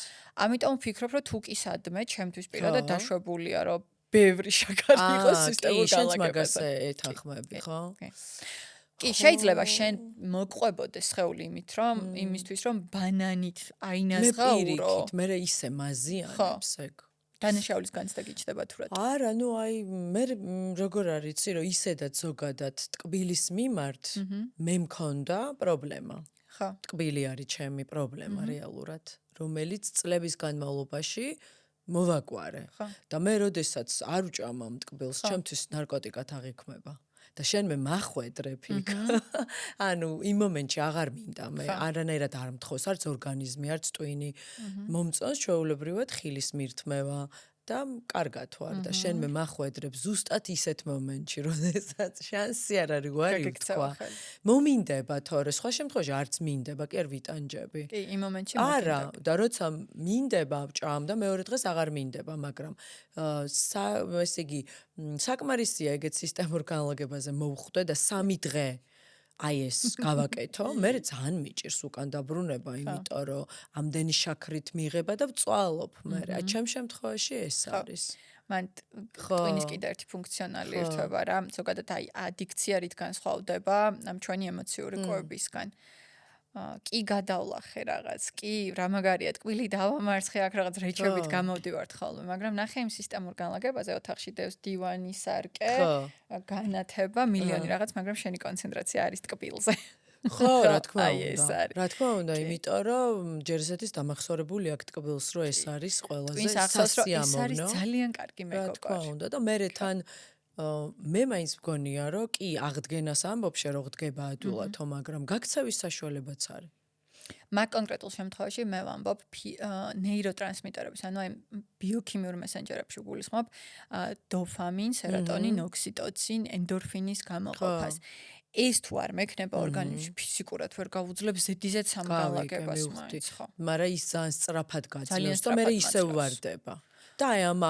ამიტომ ვფიქრობ, რომ თუ კი სადმე ჩემთვის პირადად დაშვებულია, რომ ბევრი შაქარი იყოს სისტემურ განლაგებაზე. ეთანხმები, ხო? კი, შეიძლება შენ მოგყვებოდეს სხეული იმისთვის, რომ ბანანით აინასხაურო. მე ისე მაზიანებს ეგ. დანაშაულის განცდა გიჩნდება თუ რა. არა, ნუ აი მე როგორ არის, იცი რომ ისედაც ზოგადად ტკბილის მიმართ მე მქონდა პრობლემა. ხო. ტკბილი არის ჩემი პრობლემა რეალურად, რომელიც წლების განმავლობაში მოვაკვარე. და მე როდესაც არ ვჭამამ ტკბილს, ჩემთვის ნარკოტიკად აღიქმება. და შენ მე მახვედრებ იქ. ანუ იმ მომენტში აღარ მინდა მე არანაირად არ მთხოვს არც ორგანიზმი, არც ტვინი. მომწონს ჩვეულებრივად ხილის მირთმევა და კარგად ვარ და შენ მე მახვედრებ ზუსტად ისეთ მომენტში, როდესაც შანსი არ არის ვარი თქვა. მომინდება თორე სხვა შემთხვევაში არც მინდება, კი არ ვიტანჯები. კი, იმ მომენტში არა, და როცა მინდება ჭამ და მეორე დღეს აღარ მინდება, მაგრამ ესე იგი საკმარისია ეგეთ სისტემურ განლაგებაზე მოვხვდე და 3 დღე აი ეს გავაკეთო, მე ძალიან მიჭირს უკან დაბრუნება, იმიტომ რომ ამდენი შაქრით მიღება და ვწვალობ მე. აი ჩემ შემთხვევაში ეს არის. მან ტვინის კიდე ერთი ფუნქციონალი ერთვება რა, ზოგადად აი ადიქცია რით განსხვავდება ამ ჩვენი ემოციური კვებისგან. კი გადავლახე რაღაც, კი რა მაგარია ტკვილი დავამარცხე აქ რაღაც რეჩებით გამოვდივართ ხოლმე, მაგრამ ნახე იმ სისტემურ განლაგებაზე ოთახში დევს დივანი, სარკე, განათება, მილიონი რაღაც, მაგრამ შენი კონცენტრაცია არის ტკბილზე. ხო, რა თქმა უნდა. რა თქმა უნდა, იმიტომ რომ ჯერ ესეთის დამახსოვრებული აქ ტკბილს, რომ ეს არის ყველაზე სასიამოვნო. ეს არის ძალიან კარგი მეგობარი. რა თქმა უნდა და მე თან მე მაინც მგონია რომ კი აღდგენას ამბობ რომ ღდგება ადვილათო, მაგრამ გაქცევის საშუალებაც არის. მაგ კონკრეტულ შემთხვევაში მე ვამბობ ნეიროტრანსმიტერების, ანუ აი ბიოქიმიურ მესენჯერებში გულისხმობ დოფამინ, სეროტონინ, ოქსიტოცინ, ენდორფინის გამოყოფას. ეს თუ არ მექნება ორგანიზმში ფიზიკურად ვერ გავუძლებ ზედიზედ სამ განლაგებას მაინც, ხო. მაგრამ ის ძალიან სწრაფად გაძლევს და მე ისევ ვარდება. და აი ამ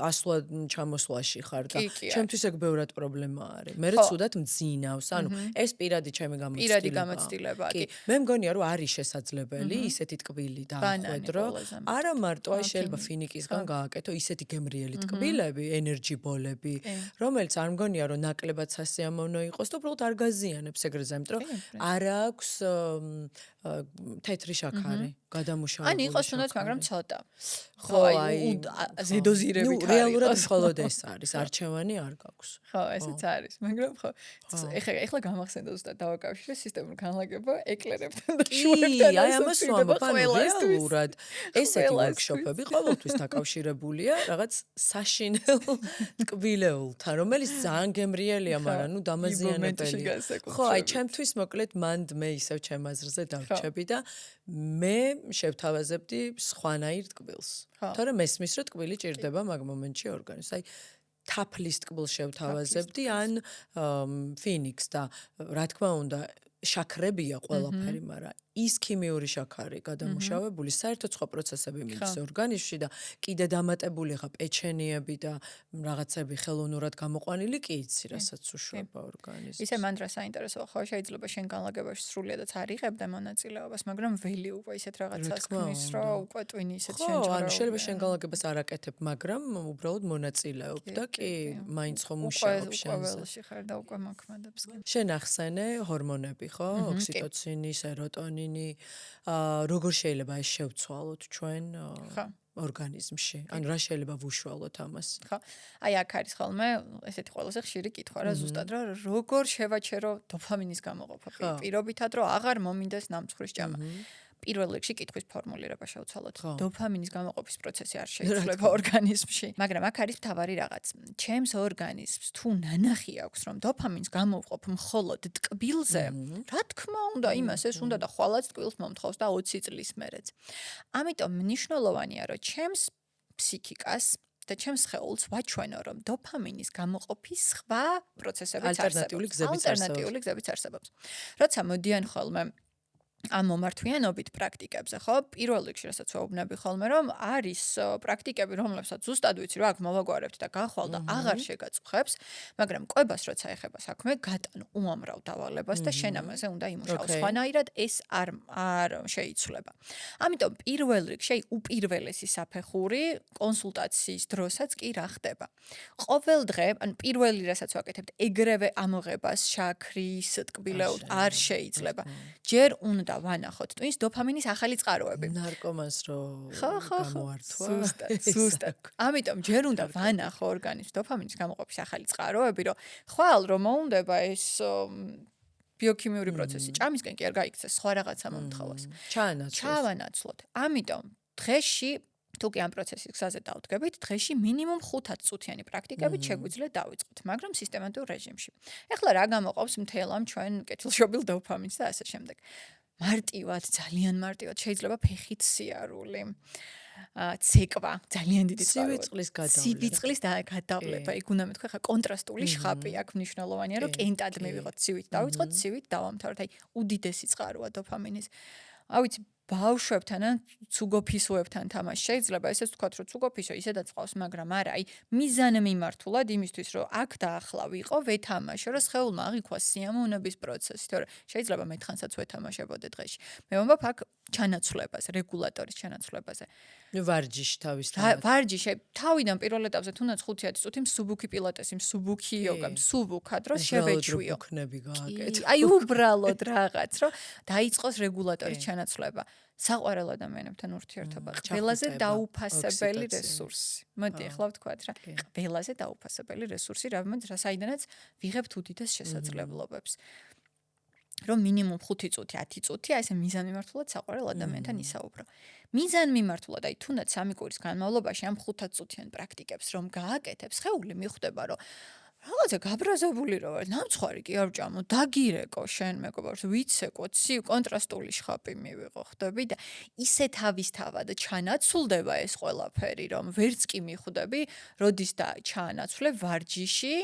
ასლა ჩამოსვლაში ხარ და ჩემთვის ეგ ბევრად პრობლემა არის. მე ცუდად მძინავს, ანუ ეს პირადი ჩემი გამოცდილებაა. კი, მე მგონია რომ არის შესაძლებელი ისეთი ტკბილი დაახვედრო. არა მარტო აი შეიძლება ფინიკისგან გააკეთო ისეთი გემრიელი ტკბილები, ენერჯი ბოლები, რომელიც არ მგონია რომ ნაკლებად სასიამოვნო იყოს და უბრალოდ არ გაზიანებს ეგრეზე, იმიტომ რომ არ აქვს თეთრი შაქარი, გადამუშავებული. ან იყოს თუნდაც, მაგრამ ცოტა. ხო, აი ზედოზირებით არის. რეალურად მხოლოდ ეს არის, არჩევანი არ გაქვს. ხო, ესეც არის, მაგრამ ხო. ეხლა გამახსენდა ზუსტად დავაკავშირე სისტემურ განლაგება ეკლერებთან და შუებთან. აი ამას ვამბობ, ანუ რეალურად ესეთი ვორქშოპები ყოველთვის დაკავშირებულია რაღაც საშინელ ტკბილეულთან, რომელიც ძალიან გემრიელია, მაგრამ ნუ დამაზიანებელია. ხო, აი ჩემთვის მოკლედ მანდ მე ისევ ჩემ აზრზე დავრჩები და მე შევთავაზებდი სხვანაირ ტკბილს. თორემ მესმის რომ ტკბილი ჭირდება მაგ მომენტში ორგანიზმს. აი თაფლის ტკბილს შევთავაზებდი ან ფინიქს და რა თქმა უნდა შაქრებია ყველაფერი, მაგრამ ის ქიმიური შაქარი გადამუშავებული საერთოდ სხვა პროცესები მიდის ორგანიზმში და კიდე დამატებული ხა პეჩენიები და რაღაცები ხელოვნურად გამოყვანილი კი იცი, რასაც უშვება ორგანიზმს. ისე მან რა საინტერესოა, ხო, შეიძლება შენ განლაგებაში სრულიადაც არ იღებდა მონაწილეობას, მაგრამ ველი უკვე ისეთ რაღაცას ქმნის, რომ უკვე ტვინი ისეთ შენჯერა. ხო, ანუ შეიძლება შენ განლაგებას არ აკეთებ, მაგრამ უბრალოდ მონაწილეობ და კი მაინც ხომ მუშაობ შენზე. უკვე ველში ხარ და უკვე მოქმედებს. შენ ახსენე ჰორმონები, ხო? ოქსიტოცინი, სეროტონინი როგორ შეიძლება ეს შევცვალოთ ჩვენ ორგანიზმში? ანუ რა შეიძლება ვუშვალოთ ამას? ხო. აი აქ არის ხოლმე ესეთი ყველაზე ხშირი კითხვა რა ზუსტად რა როგორ შევაჩერო დოფამინის გამოყოფა პირობითად რომ აღარ მომინდეს ნამცხვრის ჭამა. პირველ რიგში კითხვის ფორმულირება შევცვალოთ. დოფამინის გამოყოფის პროცესი არ შეიძლება ორგანიზმში, მაგრამ აქ არის მთავარი რაღაც. ჩემს ორგანიზმს თუ ნანახი აქვს, რომ დოფამინს გამოვყოფ მხოლოდ ტკბილზე, რა თქმა უნდა, იმას ეს უნდა და ხვალაც ტკბილს მომთხოვს და 20 წლის მერეც. ამიტომ მნიშვნელოვანია, რომ ჩემს ფსიქიკას და ჩემს სხეულს ვაჩვენო, რომ დოფამინის გამოყოფის სხვა პროცესებიც არსებობს. ალტერნატიული გზებიც არსებობს. როცა მოდიან ხოლმე ამ მომართვიანობით პრაქტიკებზე, ხო? პირველ რიგში რასაც ვეუბნები ხოლმე, რომ არის პრაქტიკები, რომლებსაც ზუსტად ვიცი, რომ აქ მოვაგვარებთ და გახვალ და აღარ შეგაწუხებს, მაგრამ კვებას როცა ეხება საქმე, გატან უამრავ დავალებას და შენ ამაზე უნდა იმუშაო. სხვანაირად ეს არ შეიცვლება. ამიტომ პირველ რიგში უპირველესი საფეხური კონსულტაციის დროსაც კი რა ხდება. ყოველ დღე, ან პირველი რასაც ვაკეთებთ, ეგრევე ამოღებას შაქრის ტკბილეულთ არ შეიძლება. ჯერ უნდა ვანახოთ ტვინს დოფამინის ახალი წყაროები. ნარკომანს რო გამოართვა. ზუსტად. ამიტომ ჯერ უნდა ვანახო ორგანიზმს დოფამინის გამოყოფის ახალი წყაროები, რომ ხვალ რომ მოუნდება ეს ბიოქიმიური პროცესი ჭამისკენ კი არ გაიქცეს, სხვა რაღაცა მომთხოვოს. ჩავანაცვლოთ. ამიტომ დღეში თუ კი ამ პროცესის გზაზე დავდგებით, დღეში მინიმუმ 5 წუთიანი პრაქტიკებით შეგვიძლია დავიწყოთ, მაგრამ სისტემატურ რეჟიმში. ეხლა რა გამოყოფს მთელ ამ ჩვენ კეთილშობილ დოფამინს და ასე შემდეგ. მარტივად, ძალიან მარტივად შეიძლება ფეხით სიარული. ცეკვა, ძალიან დიდი წყაროა. სივიწყლის გადავლება. სივიწყლის გადავლება. იქ უნდა მეთქვა ხა კონტრასტული შხაპი აქ მნიშვნელოვანია, რომ კენტად მივიღოთ ცივით. დავიწყოთ ცივით, დავამთავროთ. აი, უდიდესი წყაროა დოფამინის. ავიცი ბავშვებთან, ცუგოფისოებთან თამაში შეიძლება ესეც ვთქვათ, რომ ცუგოფისო ისედაც ყავს, მაგრამ არა, აი მიზანმიმართულად იმისთვის, რომ აქ და ახლა ვიყო, ვეთამაშო, რომ სხეულმა აღიქვა სიამოვნების პროცესი, თორე შეიძლება მეთხანსაც ვეთამაშებოდე დღეში. მე ვამბობ აქ ჩანაცვლებას, რეგულატორის ჩანაცვლებაზე. ვარჯიში თავის ვარჯიში, თავიდან პირველ ეტაპზე თუნდაც 5-10 წუთი მსუბუქი პილატესი, მსუბუქი იოგა, მსუბუქად რომ შევეჩვიო. უბრალოდ გააკეთო. აი უბრალოდ რაღაც, რომ დაიწყოს რეგულატორის ჩანაცვლება. საყვარელ ადამიანებთან ურთიერთობა, ყველაზე დაუფასებელი რესურსი. მოდი ახლა ვთქვათ რა, ყველაზე დაუფასებელი რესურსი, საიდანაც ვიღებთ უდიდეს შესაძლებლობებს. რომ მინიმუმ 5 წუთი, 10 წუთი, აი ესე მიზანმიმართულად საყვარელ ადამიანთან ისაუბრო. მიზანმიმართულად, აი თუნდაც 3 კვირის განმავლობაში ამ 5 წუთიან პრაქტიკებს რომ გააკეთებს, ხეული მიხვდება, რომ რაღაცა გაბრაზებული რო ვარ, ნამცხვარი კი არ ჭამო, დაგირეკო შენ მეგობარს, ვიცეკო, ცივ კონტრასტული შხაპი მივიღო, ხდები და ისე თავისთავად ჩანაცვლდება ეს ყველაფერი, რომ ვერც კი მიხვდები, როდის და ჩაანაცვლე ვარჯიში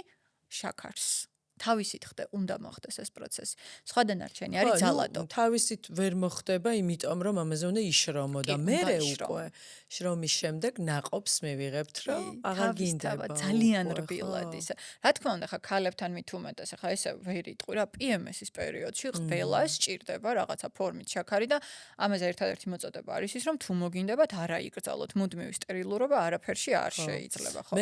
შაქარს. თავისით ხდება, უნდა მოხდეს ეს პროცესი. სხვა დანარჩენი არის ძალადო. თავისით ვერ მოხდება, იმიტომ რომ ამაზე უნდა იშრომო და მერე უკვე შრომის შემდეგ ნაყოფს მივიღებთ, რომ აღარ გინდება. ძალიან რბილად ისე. რა თქმა უნდა, ხა ქალებთან მით უმეტეს, ხა ესე ვერ იტყვი რა, PMS-ის პერიოდში ყველას სჭირდება რაღაცა ფორმით შაქარი და ამაზე ერთადერთი მოწოდება არის ის, რომ თუ მოგინდებათ, არა იკრძალოთ მუდმივი სტერილურობა, არაფერში არ შეიძლება, ხო?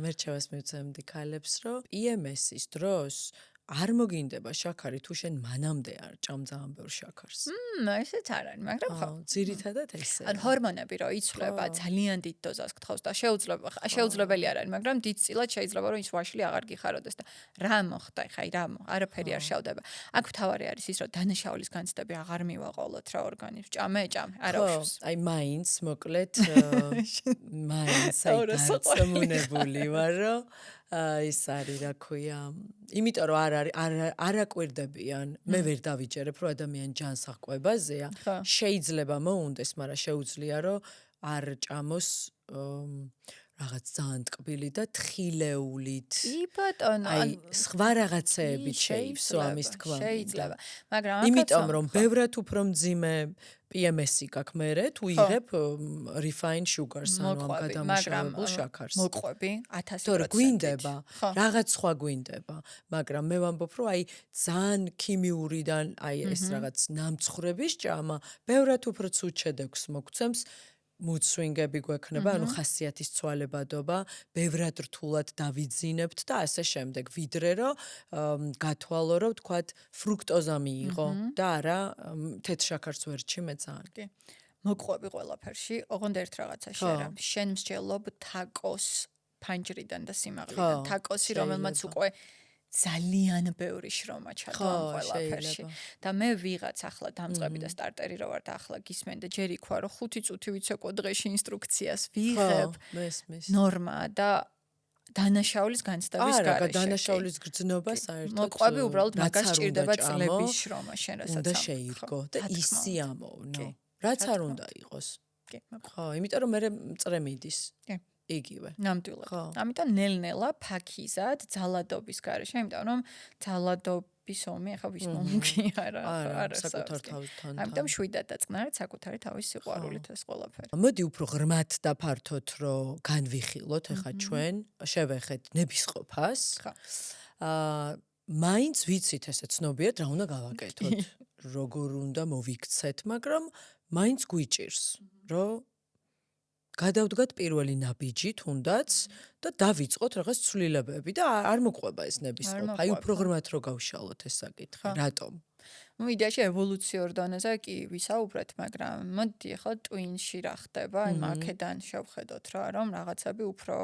მე რჩევას მივცემდი ქალებს, რომ PMS-ის დროს არ მოგინდება შაქარი თუ შენ მანამდე არ ჭამ ძალიან ბევრ შაქარს. ესეც არ არის, მაგრამ ხო. ძირითადად ესე. ან ჰორმონები რო იცვლება, ძალიან დიდ დოზას გთხოვს და შეუძლებელი არ არის, მაგრამ დიდწილად შეიძლება რომ ის ვაშლი აღარ გიხაროდეს და რა მოხდა, ხაი რა არაფერი არ შავდება. აქ თავარი არის ის, რომ დანაშაულის განცდები აღარ მივაყოლოთ რა ორგანიზმს. ჭამე, არა უშავს. აი მაინც მოკლედ მაინც აი დარწმუნებული ვარ, რომ ის არის რა ქვია, იმიტომ რომ არ აკვირდებიან, მე ვერ დავიჯერებ, რომ ადამიანი ჯანსაღკვებაზეა, შეიძლება მოუნდეს, მაგრამ შეუძლია რომ არ ჭამოს რაღაც ძალიან ტკბილი და თხილეულით. ბატონო, აი სხვა რაღაცეებით შეივსო ამის თქვა. შეიძლება, მაგრამ იმიტომ რომ ბევრად უფრო მძიმე PMS-ი გაქვს მერე, თუ იღებ refined sugars, ანუ ამ გადამუშავებულ შაქარს. მოყვები 1000%. თორე გვინდება, რაღაც სხვა გვინდება, მაგრამ მე ვამბობ, რომ აი ძალიან ქიმიურიდან აი ეს რაღაც ნამცხრების ჭამა ბევრად უფრო ცუდ შედეგს მოგცემს. mood swing-ები გვექნება, ანუ ხასიათის ცვალებადობა, ბევრად რთულად დავიძინებთ და ასე შემდეგ, ვიდრე რომ გათვალო, რომ თქვათ ფრუქტოზა მიიღო და არა თეთრ შაქარს ვერ ჩიმე ძალიან. მოყვები ყველაფერში, ოღონდ ერთ რაღაცა შერა. შენ მსჯელობ თაკოს ფანჯრიდან და სიმაღლიდან. თაკოსი, რომელმაც უკვე ძალიან ბევრი შრომა ჩადო ამ ყველაფერში. და მე ვიღაც ახლა დამწყები და სტარტერი რო ვარ და ახლა გისმენ და ჯერ იქვა რომ 5 წუთი ვიცეკო დღეში ინსტრუქციას ვიღებ. ნორმაა და დანაშაულის განცდების გარეშე. არა, დანაშაულის გრძნობა საერთოდ. მოყვები უბრალოდ მაგას სჭირდება წლების შრომა შენ რასაც უნდა შეირგო და ისი ამოვნო. რაც არ უნდა იყოს. ხო, იმიტომ რომ მე მწრე მიდის. იგივე. ნამდვილად. ამიტომ ნელ-ნელა ფაქიზად ძალადობის გარეშე, იმიტომ რომ ძალადობის ომი ახლა ვის მომგი არა საკუთარ თავთან. ამიტომ შვიდად დაწყნარეთ საკუთარი თავის სიყვარულით ეს ყველაფერი. მოდი უფრო ღრმად და ფართოდ რომ განვიხილოთ ახლა ჩვენ, შევეხეთ ნებისყოფას. ხო. მაინც ვიცით ესე ცნობიად რა უნდა გავაკეთოთ. როგორ უნდა მოვიქცეთ, მაგრამ მაინც გვიჭირს, რომ გადავდგათ პირველი ნაბიჯი თუნდაც და დავიწყოთ რაღაც ცვლილებები და არ მოყვება ეს ნებისყოფა. აი უფრო ღრმად რო გავშალოთ ეს საკითხი. რატომ? იდეაში ევოლუციურ დონეზე კი ვისაუბრეთ, მაგრამ მოდი ახლა ტვინში რა ხდება, აი აქედან შევხედოთ რა, რომ რაღაცები უფრო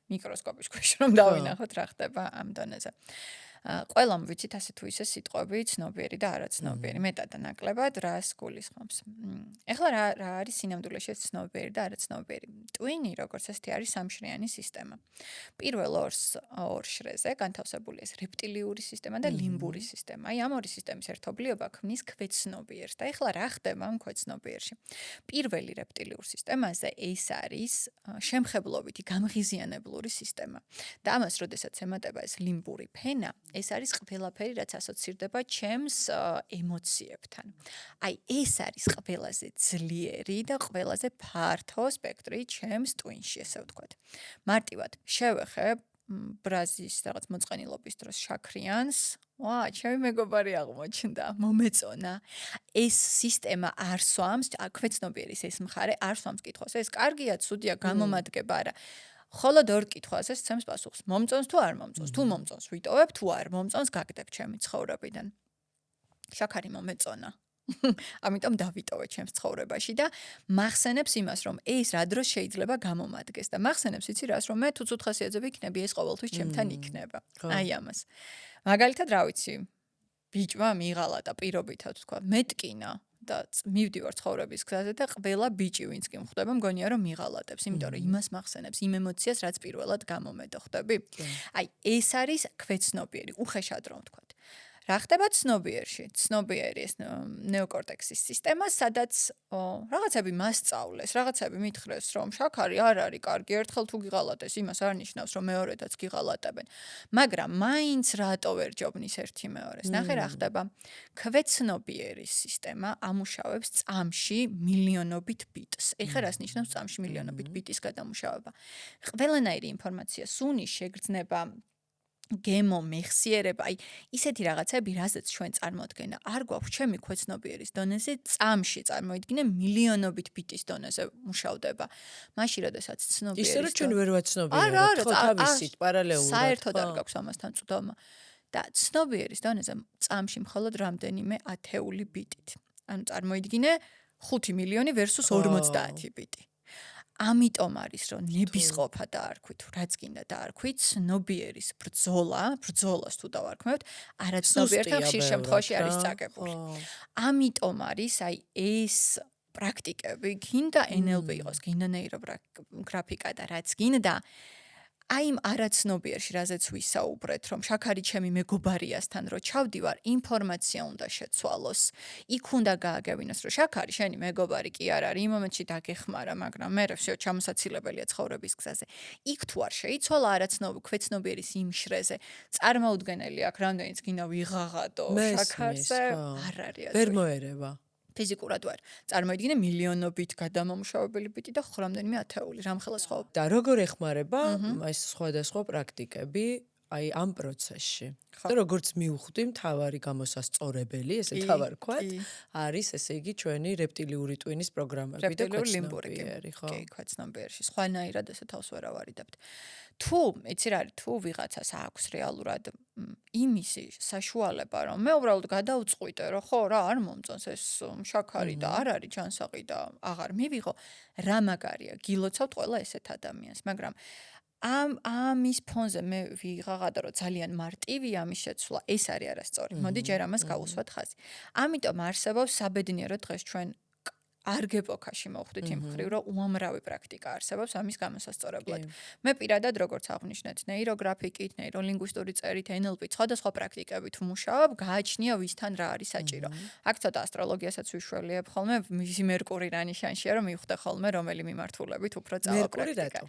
მიკროსკოპის ქვეშ რომ დავინახოთ რა ხდება ამ დონეზე. ყველამ ვიცით ასე თუ ისე სიტყვები ცნობიერი და არაცნობიერი, მეტად და ნაკლებად რას გულისხმობს. ეხლა რა არის სინამდვილეში ცნობიერი და არაცნობიერი? ტვინი, როგორც ესეთი, არის სამშრიანი სისტემა. პირველ ორ შრეზე განთავსებული ეს რეპტილიური სისტემა და ლიმბური სისტემა. აი ამ ორი სისტემის ერთობლიობა ქმნის ქვეცნობიერს. და ეხლა რა ხდება ამ ქვეცნობიერში? პირველი რეპტილიურ სისტემაზე ეს არის შემხებლობითი გამღიზიანებლური სისტემა. და ამას, როდესაც ემატება ეს ლიმბური ფენა, ეს არის ყველაფერი, რაც ასოცირდება ჩემს ემოციებთან. აი ეს არის ყველაზე ძლიერი და ყველაზე ფართო სპექტრი ჩემს ტვინში, ესე ვთქვათ. მარტივად შევეხებ ბრაზის რაღაც მოწყენილობის დროს შაქრიანს, ჩემი მეგობარი აღმოჩნდა, მომეწონა. ეს სისტემა არ სვამს, ქვეცნობიერის ეს მხარე არ სვამს კითხვას. ეს კარგია, ცუდია, გამომადგება არა. ხოლოდ ორ კითხვაზე სცემს პასუხს. მომწონს თუ არ მომწონს? თუ მომწონს, ვიტოვებ, თუ არ მომწონს, გაგდებ ჩემი ცხოვრებიდან. შაქარი მომეწონა. ამიტომ დავიტოვე ჩემს ცხოვრებაში და მახსენებს იმას, რომ ეს რა დროს შეიძლება გამომადგეს და მახსენებს იცი რას, რომ მე თუ ცუდ ხასიათზე ვიქნები, ეს ყოველთვის ჩემთან იქნება. აი ამას. მაგალითად, რა ვიცი, ბიჭმა მიღალა და პირობითად თქვა, მეტკინა და მივდივარ ცხოვრების გზაზე და ყველა ბიჭი ვინც კი მხვდება მგონია რომ მიღალატებს, იმიტომ რომ იმას მახსენებს, იმ ემოციას, რაც პირველად გამომედო, ხვდები? აი ეს არის ქვეცნობიერი, უხეშად რომ ვთქვათ. რა ხდება ცნობიერში? ცნობიერი ეს ნეოკორტექსის სისტემა, სადაც რაღაცები მასწავლეს, რაღაცები მითხრეს, რომ შაქარი არ არის კარგი, ერთხელ თუ გიღალატეს, იმას არ ნიშნავს, რომ მეორედაც გიღალატებენ. მაგრამ მაინც რატო ვერ ჯობნის ერთი მეორეს? ნახე რა ხდება? ქვეცნობიერის სისტემა ამუშავებს წამში მილიონობით ბიტს. ეხლა რას ნიშნავს წამში მილიონობით ბიტის გადამუშავება? ყველანაირი ინფორმაცია, სუნი, შეგრძნება, გემო, მეხსიერება, აი ისეთი რაღაცები, რაზეც ჩვენ წარმოდგენა არ გვაქვს ჩემი ქვეცნობიერის დონეზე, წამში წარმოიდგინე მილიონობით ბიტის დონეზე მუშავდება. მაშინ, როდესაც ცნობიერის ისე რომ ჩვენ ვერ ვაცნობიერებთ, ხო, თავისით პარალელურად. საერთოდ არ გაქვს ამასთან წვდომა. და ცნობიერის დონეზე წამში მხოლოდ რამდენიმე ათეული ბიტით. ანუ წარმოიდგინე 5 მილიონი versus 50 ბიტი. ამიტომ არის რომ ნებისყოფა დაარქვით, რაც გინდა დაარქვით, ცნობიერის ბრძოლას თუ დავარქმევთ, არაცნობიერთან ხშირ შემთხვევაში არის წაგებული. ამიტომ არის აი ეს პრაქტიკები, გინდა NLP იყოს, გინდა ნეიროგრაფიკა და რაც გინდა, აი იმ არაცნობიერში, რაზეც ვისაუბრეთ, რომ შაქარი ჩემი მეგობარიასთან რო ჩავდივარ, ინფორმაცია უნდა შეცვალოს. იქ უნდა გააგებინოს, რომ შაქარი შენი მეგობარი კი არ არის, იმ მომენტში დაგეხმარა, მაგრამ მე всё ჩამოსაცილებელია ცხოვრების გზაზე. იქ თუ არ შეიცვალა ქვეცნობიერის იმ შრეზე, წარმოუდგენელი აქ რამდენიც გინდა ვიღაღადო შაქარზე, არ არის ვერ მოერება. ფიზიკურად ვარ. წარმოიდგინე მილიონობით გადამამუშავებელი ბიტი და რამდენიმე ათეული, რამხელა სხვა. და როგორ ეხმარება ეს სხვადასხვა პრაქტიკები აი ამ პროცესში? და როგორც მივხვდი, მთავარი გამოსასწორებელი, ესე თავარ ვქვათ, არის ესე იგი ჩვენი რეპტილიური ტვინის პროგრამები და ქვეცნობიერი, ხო? კი, ქვეცნობიერში. სხვანაირად ესე თავს ვერ ავარიდებთ. თუ, იცი რა არის, თუ ვიღაცას აქვს რეალურად იმისი საშუალება, რომ მე უბრალოდ გადავწყვიტე, რომ ხო, რა არ მომწონს ეს შაქარი და არ არის ჯანსაღი და აღარ მივიღო, რა მაგარია, გილოცავთ ყველა ესეთ ადამიანს, მაგრამ ამის ფონზე მე ვიღაღადა რომ ძალიან მარტივია ამის შეცვლა, ეს არის არასწორი. მოდი ჯერ ამას გავუსვათ ხაზი. ამიტომ არსებობს საბედნიერო დღეს ჩვენ არ გეპოქაში მოვხვდით იმ ხრივ, რომ უამრავი პრაქტიკა არსებობს ამის გამოსასწორებლად. მე პირადად როგორც აღნიშნეთ, ნეიროგრაფიკით, ნეიროლინგვისტური წერით, NLP-ით, სხვადასხვა პრაქტიკებით ვმუშაობ, გააჩნია ვისთან რა არის საჭირო. აქ ცოტა ასტროლოგიასაც ვიშველიებ ხოლმე, მისი მერკური რა ნიშანშია, რომ მივხვდე ხოლმე რომელი მიმართულებით უფრო ძალა პრაქტიკა.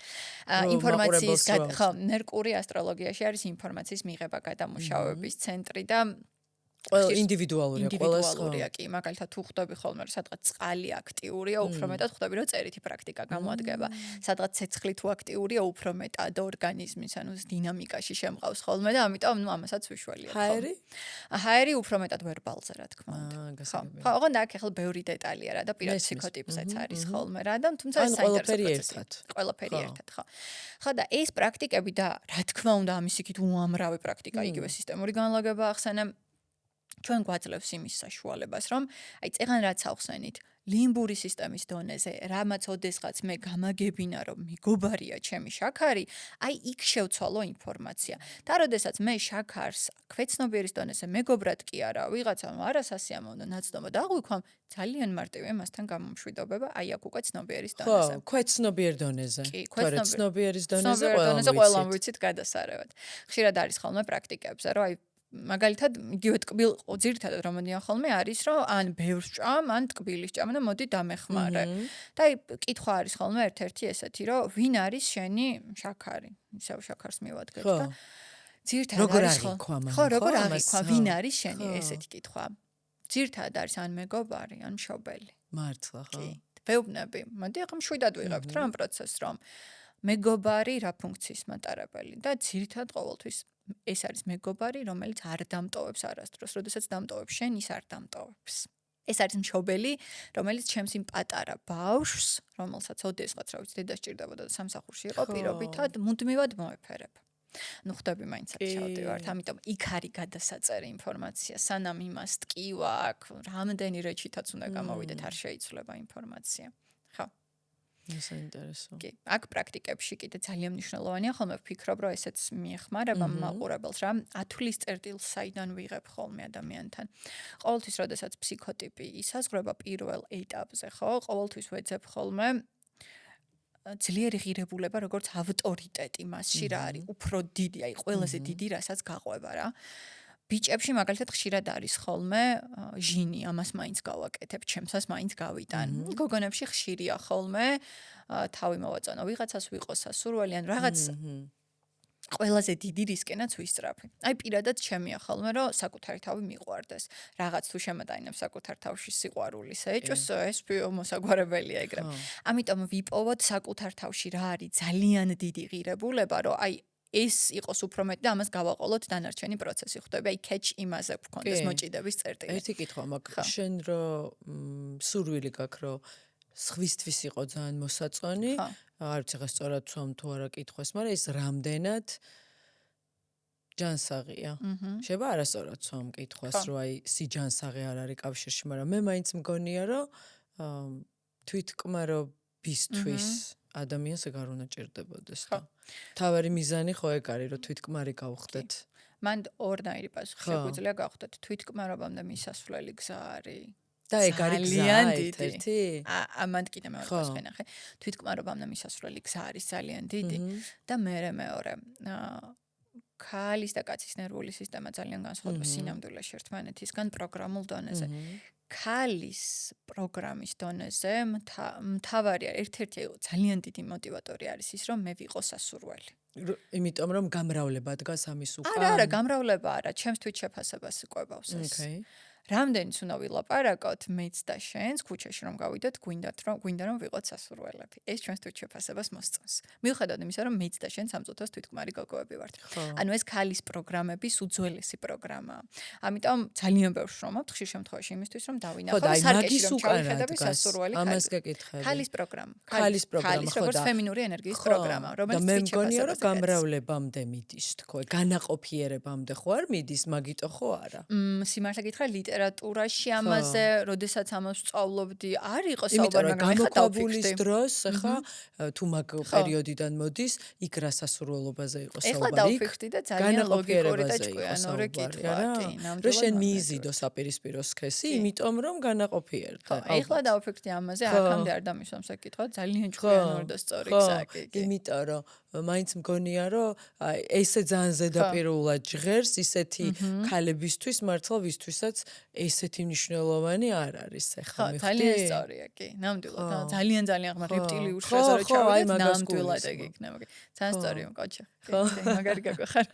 ინფორმაციის ხო, მერკური ასტროლოგიაში არის ინფორმაციის მიღება გადამუშავების ცენტრი და ყველა ინდივიდუალურია, ინდივიდუალურია კი, მაგალითად თუ ხვდები ხოლმე რომ სადღაც წყალი აქტიურია, უფრო მეტად ხვდები რომ წერითი პრაქტიკა გამოადგება. სადღაც ცეცხლი თუ აქტიურია, უფრო მეტად ორგანიზმის, ანუ დინამიკაში შემყავს ხოლმე და ამიტომ ამასაც ვიშველიებ ხოლმე. ჰაერი უფრო მეტად ვერბალზე რა თქმა უნდა. ხო, ოღონდ აქ ახლა ბევრი დეტალია რა და პირად ფსიქოტიპზეც არის ხოლმე რა და თუმცა ეს საინტერესო პროცესია. ყველაფერი ერთად, ხო. ხო და ეს პრაქტიკები და რა თქმა უნდა ამის იქით უამრავი პრაქტიკა, იგივე სისტემური განლაგება ახსენე ჩვენ გვაძლევს იმის საშუალებას, რომ აი წეგან რაც ახსენით, ლიმბური სისტემის დონეზე, რამაც ოდესღაც მე გამაგებინა, რომ მეგობარია ჩემი შაქარი, აი იქ შევცვალო ინფორმაცია. და როდესაც მე შაქარს ქვეცნობიერის დონეზე მეგობრად კი არა, ვიღაცამ არასასიამოვნო ნაცნობა დაღვიქვამ, ძალიან მარტივია მასთან გამომშვიდობება, აი აქ უკვე ცნობიერის დონეზე. ხო, ქვეცნობიერ დონეზე. კი, ცნობიერის დონეზე ცნობიერის ყველამ ყველამ ვიცით გადასარევად. ხშირად არის ხოლმე პრაქტიკებზე, რომ აი მაგალითად იგივე ტკბილ ძირითადად რომ მოდიან ხოლმე არის რომ ან ბევრს ჭამ, ან ტკბილის ჭამ და მოდი დამეხმარე. და აი კითხვა არის ხოლმე ერთ-ერთი ესეთი რომ ვინ არის შენი შაქარი? ისევ შაქარს მივადგეთ და ძირითადად არის ხო როგორ აღიქვა ვინ არის შენი ესეთი კითხვა. ძირითადად არის ან მეგობარი, ან მშობელი. მართლა ხო? კი. ვეუბნები. მოდი ახლა მშვიდად ვიღებთ რა ამ პროცესს რომ მეგობარი რა ფუნქციის მატარებელი და ძირითადად ყოველთვის ეს არის მეგობარი, რომელიც არ დამტოვებს არასდროს, როდესაც დამტოვებს შენ, ის არ დამტოვებს. ეს არის მშობელი, რომელიც ჩემს იმ პატარა ბავშვს, რომელსაც ოდესღაც რა ვიცი, დედა სჭირდებოდა და სამსახურში იყო პირობითად, მუდმივად მოეფერებ. ნუ ხვდები მაინც აქ ვართ, ამიტომ იქ არის გადასაწერი ინფორმაცია, სანამ იმას ტკივა აქვს, რამდენი რეჩითაც უნდა გამოვიდეთ, არ შეიცვლება ინფორმაცია. ხო. ეს საინტერესოა. კი, აქ პრაქტიკებში კიდე ძალიან მნიშვნელოვანია, ხოლმე ვფიქრობ, რომ ესეც მიეხმარება მაყურებელს რა, ათვლის წერტილს საიდან ვიღებ ხოლმე ადამიანთან. ყოველთვის, როდესაც ფსიქოტიპი ისაზღვრება პირველ ეტაპზე, ხო, ყოველთვის ვეძებ ხოლმე ძლიერი ღირებულება, როგორც ავტორიტეტი მასში რა არის, უფრო დიდი, აი ყველაზე დიდი, რასაც გაყვება რა. ბიჭებში მაგალითად ხშირად არის ხოლმე ჟინი, ამას მაინც გავაკეთებ, ჩემსას მაინც გავიტან. გოგონებში ხშირია ხოლმე თავი მოვაწონო, ვიღაცას ვიყო სასურველი, ან რაღაც ყველაზე დიდი რისკენაც ვისწრაფი. აი პირადად ჩემია ხოლმე, რომ საკუთარი თავი მიყვარდეს. რაღაც თუ შემატანინებ საკუთარ თავში სიყვარულის ეჭვს, ეს მოსაგვარებელია ეგრე. ამიტომ ვიპოვოთ საკუთარ თავში რა არის ძალიან დიდი ღირებულება, რომ აი ეს იყოს უფრო მეტი და ამას გავაყოლოთ დანარჩენი პროცესი. ხვდები, აი catch იმაზე გქონდეს მოჭიდების წერტილი. ერთი კითხვა მაქვს, შენ რომ სურვილი გაქვს, რომ სხვისთვის იყო ძალიან მოსაწონი, არ ვიცი ხა სწორად ვცვამ თუ არა კითხვას, მაგრამ ეს რამდენად ჯანსაღია. შეიძლება არასწორად ვცვამ კითხვას, რომ აი სიჯანსაღი არ არის კავშირში, მაგრამ მე მაინც მგონია, რომ თვითკმარობისთვის ადამიანს ეგ არ უნდა ჭირდებოდეს და თავარი მიზანი ხო ეგ არის რომ თვითკმარი გავხდეთ. მან ორნაირი პასუხი შეგვიძლია გავხდეთ. თვითკმარობამდე მისასვლელი გზა არის და ეგ არის გზა ერთ-ერთი? ამან კიდე მეორე პასუხი ნახე. თვითკმარობამდე მისასვლელი გზა არის ძალიან დიდი და მეორე ქალის და კაცის ნერვული სისტემა ძალიან განსხვავდება სინამდვილეში ერთმანეთისგან პროგრამულ დონეზე. ქალის პროგრამის დონეზე მთავარია ერთ-ერთი ძალიან დიდი მოტივატორი არის ის რომ მე ვიყო სასურველი. იმიტომ რომ გამრავლება დგას ამის უკან. არა, გამრავლება არა, ჩემს თვითშეფასებას იყვებავს ეს. რამდენიც უნდა ვილაპარაკოთ მეც და შენს ქუჩაში რომ გავიდოთ, გვინდა რომ ვიყოთ სასურველები. ეს ჩვენს თვითშეფასებას მოსწონს. მიუხედავად იმისა, რომ მეც და შენ სამწუთოს თვითკმარი გოგოები ვართ. ანუ ეს ქალის პროგრამების უძველესი პროგრამაა. ამიტომ ძალიან ბევრს შრომობთ ხშირ შემთხვევაში იმისთვის, რომ დავინახო სარკეში რომ ჩავიხედები სასურველი ქალი. ამას გეკითხები. ქალის პროგრამა. ქალის პროგრამა ხო და როგორც ფემინური ენერგიის პროგრამა, რომელიც და მე მგონია რომ გამრავლებამდე მიდის თქო, განაყოფიერებამდე ხო არ მიდის, მაგიტო ხო არა? სიმართლე გითხრა ლიტერატურაში ამაზე, როდესაც ამას ვსწავლობდი, არ იყო საუბარი, მაგრამ ეხლა გამოკაბულის დროს, ახლა თუ მაგ პერიოდიდან მოდის, იქ რა სასურველობაზე იყო საუბარი. ეხლა დავფიქრდი და ძალიან ლოგიკური და ჭკვიანური კითხვა, კი, ნამდვილად. რომ შენ მიიზიდო საპირისპირო სქესი, იმიტომ რომ განაყოფიერდა. ეხლა დავფიქრდი ამაზე, აქამდე არ დამისვამს ეს კითხვა, ძალიან ჭკვიანური და სწორი გზაა, კი. იმიტომ რომ მაინც მგონია რომ ესე ძალიან ზედაპირულად ჟღერს ისეთი ქალებისთვის მართლა ვისთვისაც ესეთი მნიშვნელოვანი არ არის ახლა მიხდი. ძალიან სწორია, კი, ნამდვილად. ძალიან ღმა რეპტილი უშუალოდ რო ჩავიდეთ, ნამდვილად ეგ იქნება. ძალიან სწორი მკოჩა. ხო, მაგარი გაგვეხარ.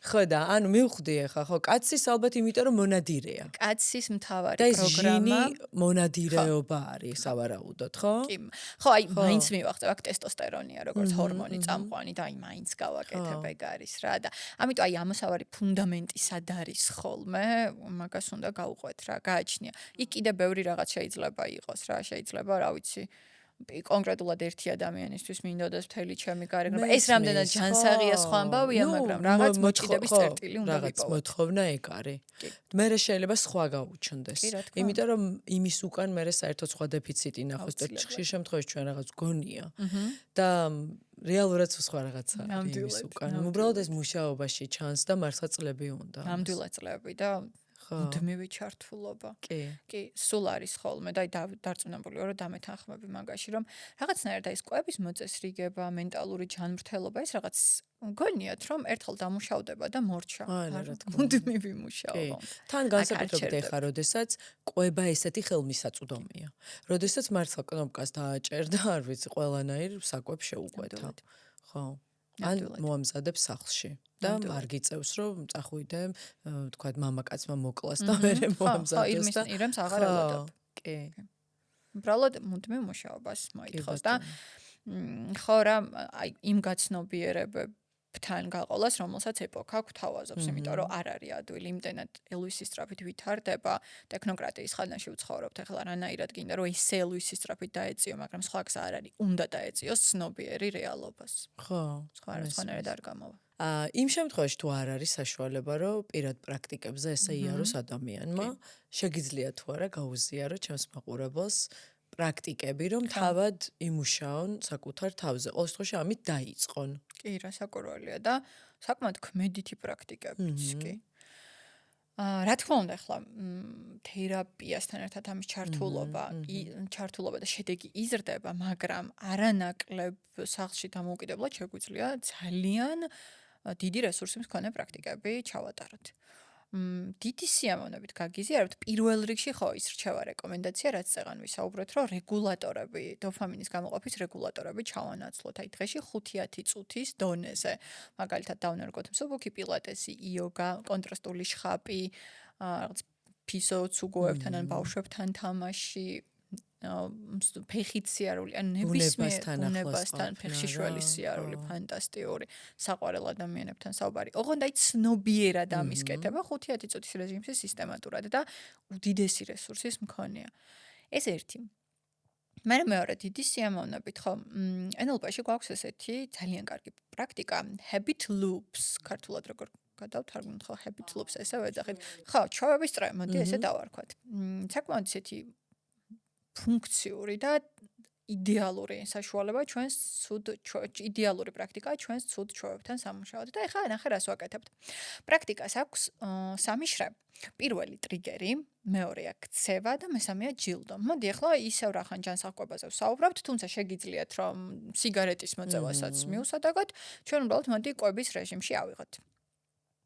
ხო და ანუ მივხვდი ახლა, ხო, კაცის ალბათ იმიტომ რომ მონადირეა. კაცის მთავარი პროგრამა. და პროგრამა მონადირეობა არის, სავარაუდოდ, ხო? კი. ხო, აი მაინც მივახტებ, აქ ტესტოსტერონია როგორც ჰორმონი წამყვანი და აი მაინც გავაკეთებ ეგ არის რა და ამიტომ აი ამასავარი ფუნდამენტი სად არის ხოლმე, მაგას უნდა გავუყვეთ რა, გააჩნია. იქ კიდე ბევრი რაღაც შეიძლება იყოს რა, შეიძლება, რა ვიცი, კონკრეტულად ერთი ადამიანისთვის მინდოდეს მთელი ჩემი გარეგნობა. მესმის, ეს რამდენად ჯანსაღია სხვა ამბავია, ნუ, მაგრამ რაღაც მო- მოჭიდების ხო, წერტილი უნდა რაღაც ვიპოვოთ. მოთხოვნა ეგ არის. კი. მერე შეიძლება სხვა გაუჩნდეს. კი, რა თქმა იმიტომ რომ იმის უკან მერე საერთოდ სხვა დეფიციტი ნახოს და აუცილებლად. ხშირ შემთხვევაში ჩვენ რაღაც გონია აჰა. და რეალურად სხვა რაღაცა არის იმის ნამდვილად, უკან. ნამდვილად. უბრალოდ ეს მუშაობაში ჩანს და მართლა წლები უნდა. ამას. ნამდვილად წლები და ხო. მუდმივი ჩართულობა. კი. კი, სულ არის ხოლმე და დარწმუნებული ვარ, რომ დამეთანხმები მაგაში, რომ რაღაცნაირად ეს კვების მოწესრიგება, მენტალური ჯანმრთელობა ეს რაღაც გონიათ, რომ ერთხელ დამუშავდება და მორჩა. არა, რა თქმა უნდა. მუდმივი მუშაობა. თან განსაკუთრებით ეხა, როდესაც კვება ესეთი ხელმისაწვდომია. როდესაც მართლა კნოპკას დააჭერ და არ ვიცი, ყველანაირ საკვებს შეუყვეთა. ხო. ან მოამზადებს სახლში და არ გიწევს რომ წახვიდე, თქვა მამაკაცმა მოკლას და მერე მოამზადოს და ირემს აღარ ელოდებ. კი. უბრალოდ მუდმივ მუშაობას მოითხოვს და ხო რა აი იმ გაცნობიერებებთან გაყოლას, რომელსაც ეპოქა გვთავაზობს, იმიტომ რომ არ არის ადვილი, იმდენად ელვისის სწრაფით ვითარდება, ტექნოკრატიის ხანაში ვცხოვრობთ, ახლა რანაირად გინდა რომ ეს ელვისის სწრაფით დაეწიო, მაგრამ სხვა გზა არ არის, უნდა დაეწიოს ცნობიერი რეალობას. ხო. სხვანაირად არ გამოვა. იმ შემთხვევაში თუ არ არის საშუალება, რომ პირად პრაქტიკებზე ესე იაროს ადამიანმა, შეგიძლია თუ არა გაუზიარო ჩემს მაყურებელს პრაქტიკები, რომ თავად იმუშაონ საკუთარ თავზე. ყოველ შემთხვევაში ამით დაიწყონ. კი, რა საკურველია და საკმაოდ ქმედითი პრაქტიკებიც კი. რა თქმა უნდა, ახლა თერაპიასთან ერთად ამის ჩართულობა და შედეგი იზრდება, მაგრამ არანაკლებ სახლში დამოუკიდებლად შეგვიძლია ძალიან დიდი რესურსის მქონე პრაქტიკები ჩავატაროთ. დიდი სიამოვნებით გაგიზიარებთ პირველ რიგში ხო ის რჩევა რეკომენდაცია, რაც წეგან ვისაუბრეთ, რომ რეგულატორები, დოფამინის გამოყოფის რეგულატორები ჩავანაცვლოთ. აი დღეში 5-10 წუთის დონეზე. მაგალითად დავნერგოთ მსუბუქი პილატესი, იოგა, კონტრასტული შხაპი, რაღაც ფისოც უგოებთან ან ბავშვებთან თამაში, ფეხით სიარული, ან ნებისმიერ ბუნებასთან ფეხში შველის სიარული, ფანტასტიკური, საყვარელ ადამიანებთან საუბარი. ოღონდ აი ცნობიერად ამის კეთება 5-10 წუთის რეჟიმში სისტემატურად და უდიდესი რესურსის მქონეა. ეს ერთი. მაგრამ მეორე დიდი სიამოვნებით ხო, NLP-ში გვაქვს ესეთი ძალიან კარგი პრაქტიკა, habit loops, ქართულად როგორ გადავთარგმნოთ ხო, habit loops ესე ვეძახით. ხო, ჩვევების წრე, მოდი ესე დავარქვათ. საკმაოდ ესეთი ფუნქციური და იდეალური საშუალება ჩვენს იდეალური პრაქტიკაა ჩვენს ცუდ ჩვევებთან სამუშაოდ და ეხლა ნახე რას ვაკეთებთ. პრაქტიკას აქვს 3 შრე. პირველი ტრიგერი, მეორეა ქცევა და მესამეა ჯილდო. მოდი ახლა ისევ რახან ჯანსაღკვებაზე ვსაუბრობთ, თუმცა შეგიძლიათ რომ სიგარეტის მოწევასაც მიუსადაგოთ, ჩვენ უბრალოდ მოდი კვების რეჟიმში ავიღოთ.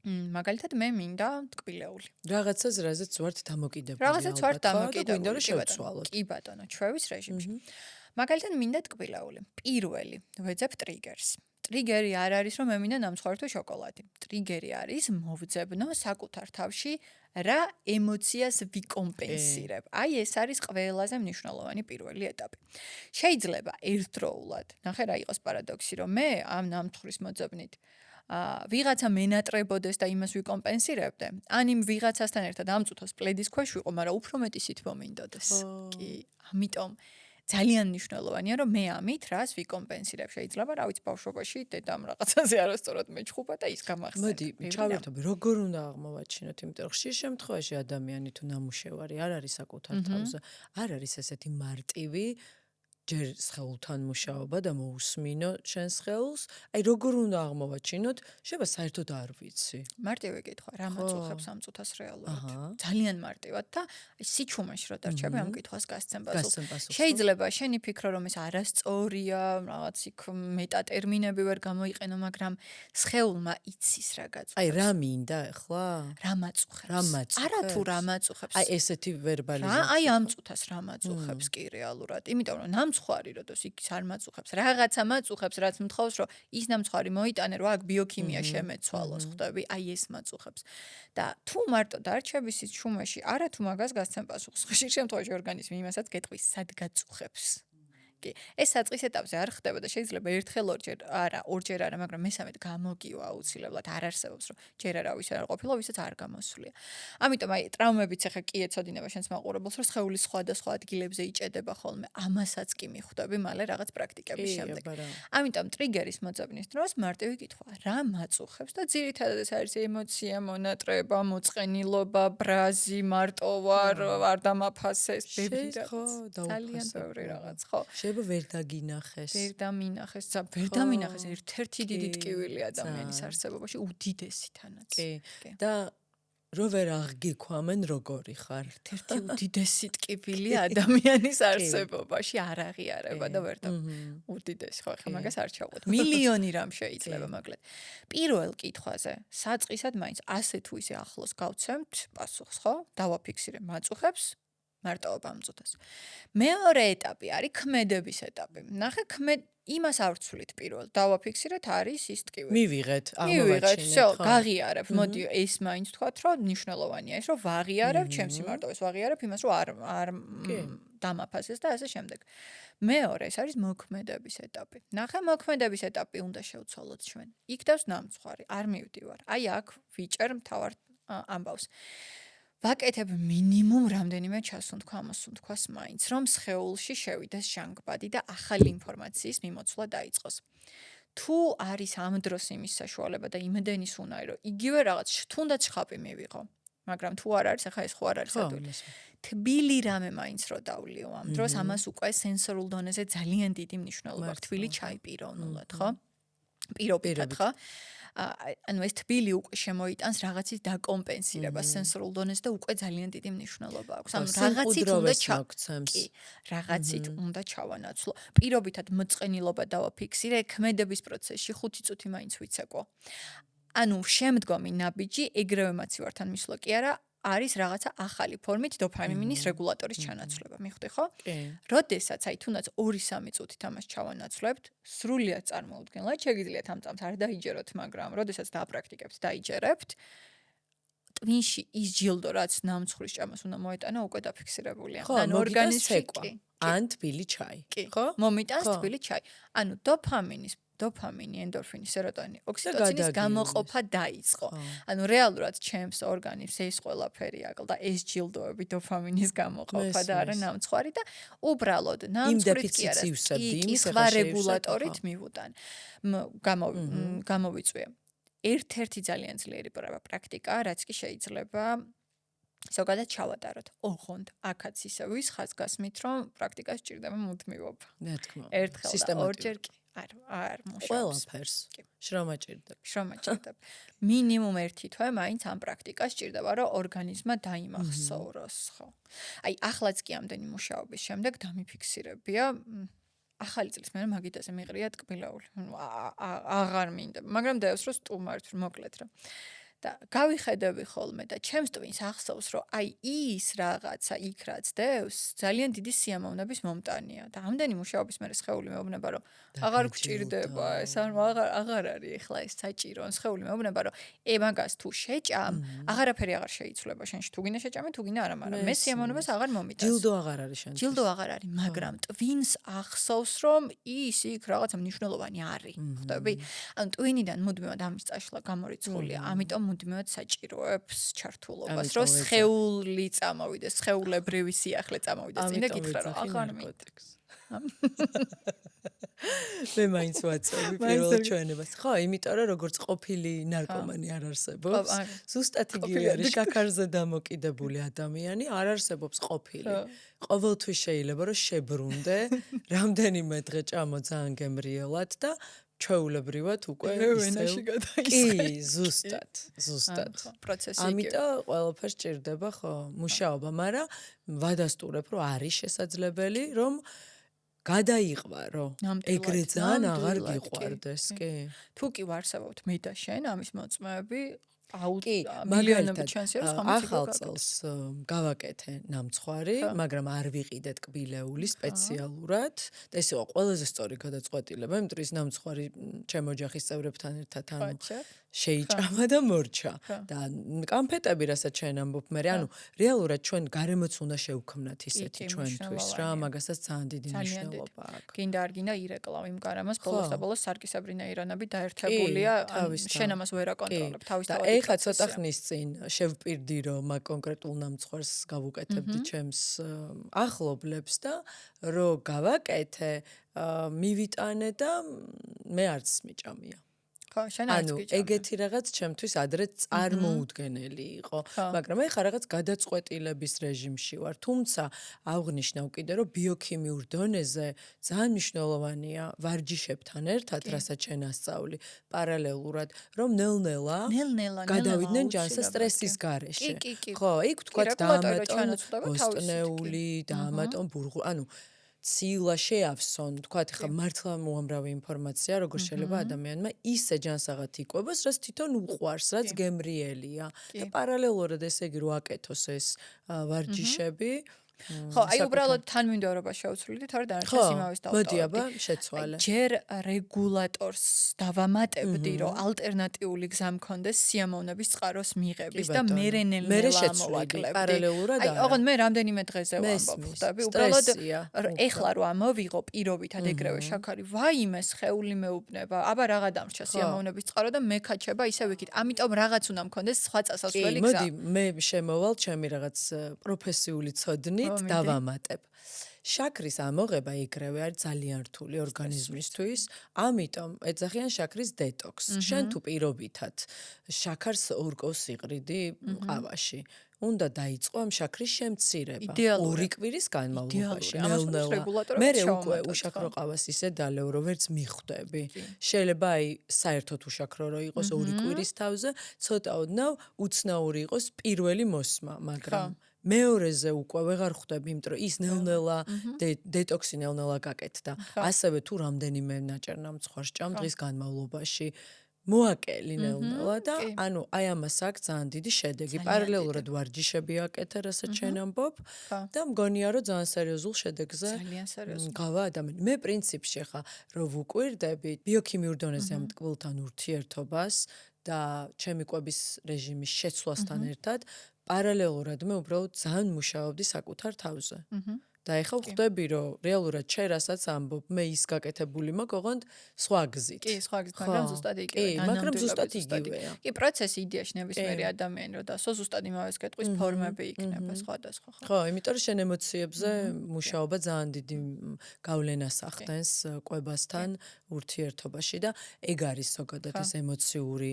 მაგალითად მე მინდა ტკბილეული. რაღაცას რაზეც ვართ დამოკიდებული. რაღაცას ვართ დამოკიდებული. გვინდა რომ შევცვალოთ. კი ბატონო, ჩვევის რეჟიმში. მაგალითად მინდა ტკბილეული. პირველი, ვეძებ ტრიგერს. ტრიგერი არ არის რომ მე მინდა ნამსხვრევი თუ შოკოლადი. ტრიგერი არის მოვძებნო საკუთარ თავში რა ემოციას ვიკომპენსირებ. აი ეს არის ყველაზე მნიშვნელოვანი პირველი ეტაპი. შეიძლება ერთდროულად, ნახე რა იყოს პარადოქსი, რომ მე ამ ნამსხვრის მოძებნით ვიღაცა მენატრებოდეს და იმას ვიკომპენსირებდე, ან იმ ვიღაცასთან ერთად ამ წუთას პლედის ქვეშ ვიყო, მაგრამ უფრო მეტი სითბო მინდოდეს. კი, ამიტომ ძალიან მნიშვნელოვანია, რომ მე ამით რას ვიკომპენსირებ. შეიძლება, რა ვიცი, ბავშვობაში დედამ რაღაცაზე არასწორად მეჩხუბა და ის გამახსენე. მოდი, ჩავერთობ, როგორ უნდა აღმოვაჩინოთ, იმიტომ რომ ხშირ შემთხვევაში ადამიანი თუ ნამუშევარი არ არის საკუთარ თავზე, არ არის ესეთი მარტივი ჯერ სხეულთან მუშაობა და მოусმინო შენ სხეულს. აი როგორ უნდა აღმოვაჩინოთ? შეიძლება საერთოდ არ ვიცი. მარტივი კითხვა, რა მაწუხებს ამ წუთას რეალურად? ძალიან მარტივად და სიჩუმეში რო დარჩები ამ კითხვას გასცემ პასუხს. შეიძლება შენი ფიქრო რომ ეს არასწორია, რაღაც იქ მეტატერმინები ვერ გამოიყენო, მაგრამ სხეულმა იცის რა გაწუხებს. აი რა მინდა ახლა? რა მაწუხებს? არა თუ რა მაწუხებს. აი ესეთი ვერბალიზაცია. აი ამ წუთას რა მაწუხებს კი რეალურად. იმიტომ რომ ნამცხვარი როდოს იქ არ მაწუხებს, რაღაცა მაწუხებს, რაც მთხოვს, რომ ის ნამცხვარი მოიტანე, რომ აქ ბიოქიმია შემეცვალოს, ხვდები? აი ეს მაწუხებს. და თუ მარტო დარჩები სიჩუმეში, არა თუ მაგას გასცემ პასუხს. ხშირ შემთხვევაში ორგანიზმი იმასაც გეტყვის, სად გაწუხებს. კი, ეს საწყის ეტაპზე არ ხდება და შეიძლება ერთხელ ორჯერ არა, მაგრამ მესამედ გამოგივა აუცილებლად არ არსებობს, რომ ჯერ არავის არ ყოფილა, ვისაც არ გამოსვლია. ამიტომ აი ტრაუმებიც ახლა კი ეცოდინება შენს მაყურებელს, რომ სხეულის სხვადასხვა ადგილებზე იჭედება ხოლმე, ამასაც კი მიხვდები მალე რაღაც პრაქტიკების შემდეგ. ამიტომ ტრიგერის მოძებნის დროს მარტივი კითხვა, რა მაწუხებს და ძირითადად ეს არის ემოცია, მონატრება, მოწყენილობა, ბრაზი, მარტოვარ, არ დამაფასეს, ბევრი რაღაც. ძალიან ბევრი რაღაც, ხო? შეიძლება ვერ დაგინახეს. ვერ დამინახეს, ვერ დამინახეს ერთ-ერთი დიდი ტკივილი ადამიანის არსებობაში, უდიდესი თანაც. კი. და რო ვერ აღგიქვამენ როგორი ხარ. ერთ-ერთი უდიდესი ტკივილი ადამიანის არსებობაში არ აღიარება და ვერ და უდიდესი ხო, ხა მაგას არ ჩავყოთ. მილიონი რამ შეიძლება მოკლედ. პირველ კითხვაზე საწყისად მაინც ასე თუ ისე ახლოს გავცემთ პასუხს, ხო? დავაფიქსირე მაწუხებს მარტოობა ამწუთას. მეორე ეტაპი არის ქმედების ეტაპი. ნახე, იმას არ ვცვლით პირველ. დავაფიქსირეთ არის ის ტკივილი. მივიღეთ, აღმოვაჩინეთ, გაღიარებ. მოდი ეს მაინც თქვათ, რომ მნიშვნელოვანია ის, რომ ვაღიარებ, ჩემს მარტოვეს ვაღიარებ იმას, რომ არ დამაფასეს და ასე შემდეგ. მეორე ეს არის მოქმედების ეტაპი. ნახე, მოქმედების ეტაპი უნდა შევცვალოთ ჩვენ. იქ დავს ნამცხვარი, არ მივდივარ. აი აქ ვიჭერ მთავარ ამბავს. ვაკეთებ მინიმუმ რამდენიმე ჩასუნთქვა ამოსუნთქვას მაინც, რომ სხეულში შევიდეს ჟანგბადი და ახალი ინფორმაციის მიმოცვლა დაიწყოს. თუ არის ამ დროს იმის საშუალება და იმდენის უნარი, რომ იგივე რაღაც თუნდაც ხაპი მივიღო, მაგრამ თუ არ არის, ახლა ეს ხო არ არის ადვილი. თბილი რამე მაინც რო დავლიო ამ დროს, ამას უკვე სენსორულ დონეზე ძალიან დიდი მნიშვნელობა აქვს. თბილი ჩაი პიროვნულად, ხო? პირობითად, ხო? ანუ ეს თბილი უკვე შემოიტანს რაღაცის დაკომპენსირებას სენსორულ დონეზე და უკვე ძალიან დიდი მნიშვნელობა აქვს. ანუ რაღაცით უნდა ჩავქცემს. რაღაცით უნდა ჩავანაცვლო. პირობითად მოწყენილობა დავაფიქსირე, ქმედების პროცესში 5 წუთი მაინც ვიცეკვო. ანუ შემდგომი ნაბიჯი ეგრევე მაცივართან მისვლა კი არა, არის რაღაცა ახალი ფორმით დოფამინის რეგულატორის ჩანაცვლება, მიხვდი ხო? კი. როდესაც აი თუნდაც 2-3 წუთით ამას ჩავანაცვლებთ, სრულიად წარმოუდგენლად შეგიძლიათ ამ წამს არ დაიჯეროთ, მაგრამ როდესაც დააპრაქტიკებთ, დაიჯერებთ, ტვინში ის ჯილდო, რაც ნამცხვრის ჭამას უნდა მოეტანა, უკვე დაფიქსირებულია. ანუ ორგანიზმი ან თბილი ჩაი, ხო? მომიტანს თბილი ჩაი. ანუ დოფამინი, ენდორფინი, სეროტონინი, ოქსიტოცინის გამოყოფა დაიწყო. ანუ რეალურად ჩემს ორგანიზმს ეს ყველაფერი აკლდა, ეს ჯილდოები დოფამინის გამოყოფა და არა ნამცხვარი და უბრალოდ ნამცხვრის კი არა, ის რეგულატორით მივუდან. გამოვიწვია. ერთ-ერთი ძალიან ძლიერი პრაქტიკაა, რაც კი შეიძლება ზოგადად ჩავატაროთ. ოღონდ აქაც ისე ვის ხაზგასმით, რომ პრაქტიკა სჭირდება მუდმივობა. მე თქმა უნდა. ერთხელ ორჯერ კი არ მუშაობს. ყველაფერს შრომა ჭირდება. მინიმუმ 1 თვე მაინც ამ პრაქტიკას სჭირდება, რომ ორგანიზმმა დაიმახსოვროს, ხო? აი, ახლაც კი ამდენი მუშაობის შემდეგ დამიფიქსირებია ახალი წლის მერე მაგიდაზე მიყრია ტკბილეული. აღარ მინდა, მაგრამ დაევს რომ სტუმართ მოკლედ რა. და გავიხედები ხოლმე და ჩემს ტვინს ახსოვს, რომ აი ის რაღაცა იქ რაც დევს, ძალიან დიდი სიამოვნების მომტანია და ამდენი მუშაობის მერე სხეული მეუბნება, რომ აღარ გვჭირდება ეს, ანუ აღარ არის ახლა ეს საჭირო, სხეული მეუბნება, რომ მაგას თუ შეჭამ, აღარაფერი აღარ შეიცვლება შენში, თუ გინდა შეჭამე, თუ გინდა არა, მაგრამ მე სიამოვნებას აღარ მომიტანს. ჯილდო აღარ არის შენში. ჯილდო აღარ არის, მაგრამ ტვინს ახსოვს, რომ ის იქ რაღაცა მნიშვნელოვანი არის, ხვდები? ანუ ტვინიდან მუდმივად ამის წაშლა გამორიცხულია, ამიტომ მუდმივად საჭიროებს ჩართულობას, რომ სხეული წამოვიდეს, სხეულებრივი სიახლე წამოვიდეს წინ და გითხრა რომ აღარ მინდა. მე მაინც ვაწევი პირველ ჩვენებას. ხო, იმიტომ რომ როგორც ყოფილი ნარკომანი არ არსებობს, ზუსტად იგივე არის შაქარზე დამოკიდებული ადამიანი, არ არსებობს ყოფილი. ყოველთვის შეიძლება რომ შებრუნდე, რამდენიმე დღე ჭამო ძალიან გემრიელად და ჩვეულებრივად უკვე ვენაში გადაისხე. კი, ზუსტად. პროცესი იგივე. ამიტომ ყველაფერს ჭირდება ხო, მუშაობა, მაგრამ ვადასტურებ, რომ არის შესაძლებელი, რომ გადაიყვარო. ეგრე ძალიან აღარ გიყვარდეს, კი. თუ კი ვარსებობთ მე და შენ ამის მოწმეები, მილიონობით შანსია რომ ხომ ახალ წელს გავაკეთე ნამცხვარი, მაგრამ არ ვიყიდეთ კბილეული სპეციალურად. და ეს იყო ყველაზე სწორი გადაწყვეტილება, იმიტომ რომ ის ნამცხვარი ჩემ ოჯახის წევრებთან ერთად შეიჭამა და მორჩა. და კამფეტები რასაც ჩვენ ამბობ, მე რეალურად ჩვენ გარემოც უნდა შევქმნათ ისეთი ჩვენთვის რა, მაგასაც ძალიან დიდი მნიშვნელობა აქვს. გინდა არ გინდა ირეკლავ იმ გარემოს ბოლოს და ბოლოს სარკისებრი ნეირონები დაერთებულია, შენ ამას ვერ აკონტროლებ თავისთავად. ეხლა ცოტა ხნის წინ შევპირდი რომ მაგ კონკრეტულ ნამცხვარს გავუკეთებდი ჩემს ახლობლებს და რომ გავაკეთე, მივიტანე და მე არც მიჭამია. ეგეთი რაღაც ჩემთვის ადრე წარმოუდგენელი იყო, მაგრამ ეხლა რაღაც გადაწყვეტილების რეჟიმში ვარ. თუმცა აღნიშნავ კიდე რომ ბიოქიმიურ დონეზე ძალიან მნიშვნელოვანია ვარჯიშებთან ერთად, რასაც შენ ასწავლი, პარალელურად, რომ ნელ-ნელა გადავიდნენ ჯანსა სტრესის გარეშე. ხო, იქ თქვათ დაამატონ ბოსტნეული, დაამატონ ბურღული, ცილა შეავსონ, თქვათ ხა მართლა უამრავი ინფორმაცია, როგორ შეიძლება ადამიანმა ისე ჯანსაღად იკვებოს, რაც თვითონ უყვარს, რაც გემრიელია. და პარალელურად ესე იგი რო აკეთოს ეს ვარჯიშები, ხო, აი უბრალოდ თანმიმდევრობა შევცვლიდით, თორე დანარჩენს იმავეს დავტოვებდი. მოდი აბა, შეცვალე. ჯერ რეგულატორს დავამატებდი, რომ ალტერნატიული გზა მქონდეს სიამოვნების წყაროს მიღების და მერე ნელ-ნელა მოვაკლებდი. პარალელურად აი, ოღონდ მე რამდენიმე დღეზე ვამბობ, ხვდები, უბრალოდ ეხლა რო ამოვიღო პირობითად ეგრევე შაქარი, ვაიმე სხეული მეუბნება, აბა რაღა დამრჩა სიამოვნების წყარო და მე ქაჩება ისე ვიქით. ამიტომ რაღაც უნდა მქონდეს სხვა წასასვლელი გზა. მოდი, მე შემოვალ ჩემი რაღაც პროფესიული ცოდნით დავამატებ. შაქრის ამოღება ეგრევე არის ძალიან რთული ორგანიზმისთვის, ამიტომ ეძახიან შაქრის დეტოქს. შენ თუ პირობითად შაქარს ორკოს იყრიდი ყავაში, უნდა დაიწყო ამ შაქრის შემცირება 2 კვირის განმავლობაში. მე უკვე უშაქრო ყავას ისე დალევ, რომ ვერც მიხვდები. შეიძლება აი საერთოდ უშაქრო რო იყოს 2 კვირის თავზე, ცოტა ოდნავ უცნაური იყოს პირველი მოსმა, მაგრამ მეორეზე უკვე ვეღარ ხვდები, იმიტომ რომ ის ნელ-ნელა დეტოქსი ნელ-ნელა გაკეთდა. ასევე თუ რამდენიმე ნაჭერ ნამცხვარს ჭამ დღის განმავლობაში, მოაკელი ნელ-ნელა და აი ამას აქვს ძალიან დიდი შედეგი. პარალელურად ვარჯიშები აკეთე, რასაც შენ ამბობ და მგონია რომ ძალიან სერიოზულ შედეგზე გავა ადამიანი. მე პრინციპში ხა რომ ვუკვირდები ბიოქიმიურ დონეზე ამ ტკბილთან ურთიერთობას და ჩემი კვების რეჟიმის შეცვლასთან ერთად პარალელურად მე უბრალოდ ძალიან მუშაობდი საკუთარ თავზე. და ეხლა ხვდები, რომ რეალურად შენ რასაც ამბობ, მე ის გაკეთებული მაქვს, ოღონდ სხვა გზით. კი, სხვა გზით, მაგრამ ზუსტად იგივე. კი, მაგრამ ზუსტად იგივეა. კი, პროცესი იდეაში ნებისმიერი ადამიანი რო დასო, ზუსტად იმავეს კეთვის ფორმები იქნება სხვადასხვა. ხო, იმიტომ რომ შენ ემოციებზე მუშაობა ძალიან დიდი გავლენას ახდენს კვებასთან ურთიერთობაში და ეგ არის ზოგადად ეს ემოციური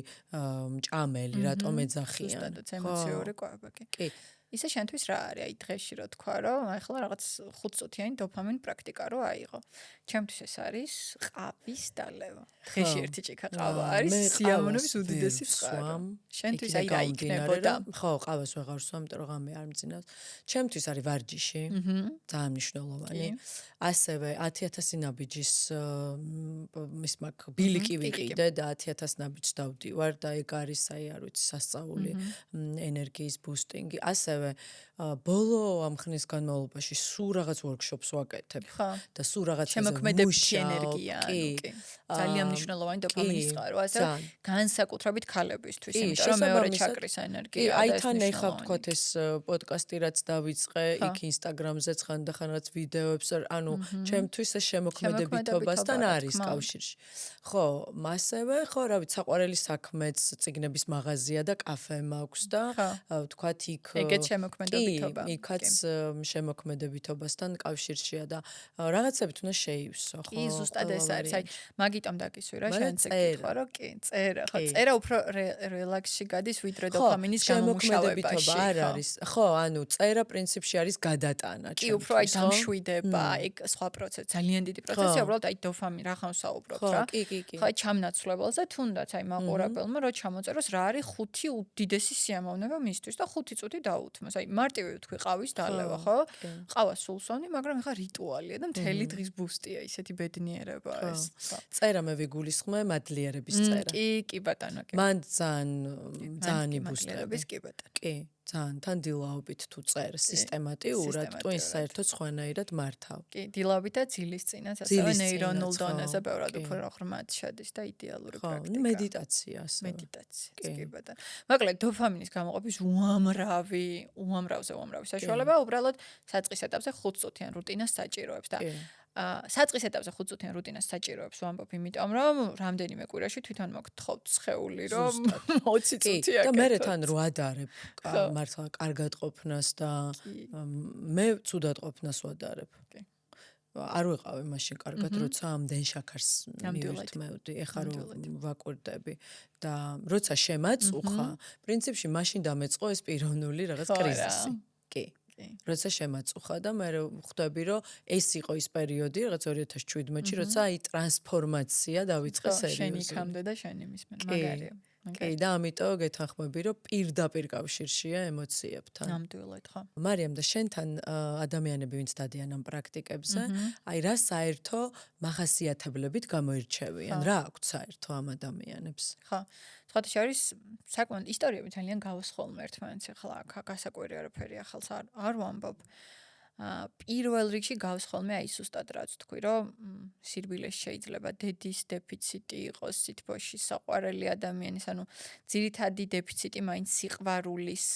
მჭამელი, რატომ ეძახიან. ზუსტადაც ემოციური კვება, კი. ისე შენთვის რა არის? აი დღეში რო თქვა, რომ ახლა რაღაც 5 წუთიანი დოფამინ პრაქტიკა რო აიღო. ჩემთვის ეს არის ყავის დალევა. დღეში ერთი ჭიქა ყავა არის სიამოვნების უდიდესი წყარო. შენთვის აი რა იქნებოდა? ხო, ყავას ვეღარ ვსვამ, იმიტომ რომ ღამე არ მძინავს. ჩემთვის არის ვარჯიში, ძალიან მნიშვნელოვანი. ასევე 10000 ნაბიჯის ის მაგ ბილიკი ვიყიდე და 10000 ნაბიჯს დავდივარ და ეგ არის აი არ ვიცი სასწაული ენერგიის ბუსტინგი. ასევე ბოლო ამ ხნის განმავლობაში სულ რაღაც ვორქშოპს ვაკეთებ და სულ რაღაც შემოქმედებში ენერგია, კი. ძალიან მნიშვნელოვანი დოფამინის წყარო, ასე განსაკუთრებით ქალებისთვის, იმიტომ რომ მეორე ჩაკრის ენერგია და აი თან ეხლა ვთქვათ ეს პოდკასტი რაც დავიწყე, იქ ინსტაგრამზეც ხანდახან რაც ვიდეოებს, ანუ ჩემთვის ეს შემოქმედებითობასთან არის კავშირში. ხო, ასევე ხო, რა ვიცი, საყვარელი საქმეც, წიგნების მაღაზია და კაფე მაქვს და ვთქვათ იქ ეგეც შემოქმედებითობა. კი, იქაც შემოქმედებითობასთან კავშირშია და რაღაცებით უნდა შეივსო, ხო? კი, ზუსტად ეს არის. აი, მაგიტომ დაგისვი რა, შენც ეკითხვა, რომ კი, წერა. ხო, წერა უფრო რელაქსში გადის, ვიდრე დოფამინის გამომუშავებაში. არ არის. ხო, ანუ წერა პრინციპში არის გადატანა. კი, უფრო აი დამშვიდება, ეგ სხვა პროცესი, ძალიან დიდი პროცესია, უბრალოდ აი დოფამინი რა ხან ვსაუბრობთ რა. ხო, აი ჩამნაცვლებელზე თუნდაც აი მაყურებელმა რო ჩამოწეროს რა არის 5 უდიდესი სიამოვნება მისთვის და 5 წუთი დაუთმო. ურთმოს. აი მარტივი ვთქვი ყავის დალევა, ხო? ყავა სულსონი, მაგრამ ეხა რიტუალია და მთელი დღის ბუსტია, ისეთი ბედნიერება ეს. წერა მე ვიგულისხმე მადლიერების წერა. კი ბატონო, კი. მან ძალიან იბუსტები. კი ბატონო. კი, ძალიან თან დილაობით თუ წერ სისტემატიურად, ტვინს საერთოდ სხვანაირად მართავ. კი, დილაობით და ძილის წინაც, ასევე ნეირონულ დონეზე ბევრად უფრო ღრმად შედის და იდეალური პრაქტიკა. მედიტაცია ასევე. მედიტაცია, კი ბატონო. მოკლედ დოფამინის გამოყოფის უამრავი საშუალება უბრალოდ საწყის ეტაპზე 5 წუთიან რუტინას საჭიროებს და საწყის ეტაპზე 5 წუთიან რუტინას საჭიროებს ვამბობ, იმიტომ რომ რამდენიმე კვირაში თვითონ მოგთხოვთ სხეული, რომ 20 წუთი აკეთოთ. და მე თან რო ადარებ მართლა კარგად ყოფნას და მე ცუდად ყოფნას ვადარებ. არ ვიყავი მაშინ კარგად, როცა ამდენ შაქარს მივირთმევდი, ეხლა რო ვაკვირდები და როცა შემაწუხა, პრინციპში მაშინ დამეწყო ეს პიროვნული რაღაც კრიზისი. კი. როცა შემაწუხა და მე ხვდები რომ ეს იყო ის პერიოდი რაღაც 2017-ში, როცა აი ტრანსფორმაცია დავიწყე სერიოზულად. შენ იქამდე და შენ იმისმენ, მაგარია. კი, და ამიტომ გეთანხმები, რომ პირდაპირ კავშირშია ემოციებთან. ნამდვილად, ხო. მარიამ და შენთან ადამიანები, ვინც დადიან ამ პრაქტიკებზე, აი რა საერთო მახასიათებლებით გამოირჩევიან? რა აქვთ საერთო ამ ადამიანებს? ხო. სხვათა შორის, საკმაოდ ისტორიები ძალიან გავასხოლმე ერთმანეთს, ახლა აქ გასაკვირი არაფერი ახალს არ ვამბობ. პირველ რიგში გავსხოლმე აი ზუსტად რაც თქვი, რომ სირბილეს შეიძლება დედის დეფიციტი იყოს, სითბოში საყვარელი ადამიანის, ანუ ძირითადი დეფიციტი მაინც სიყვარულის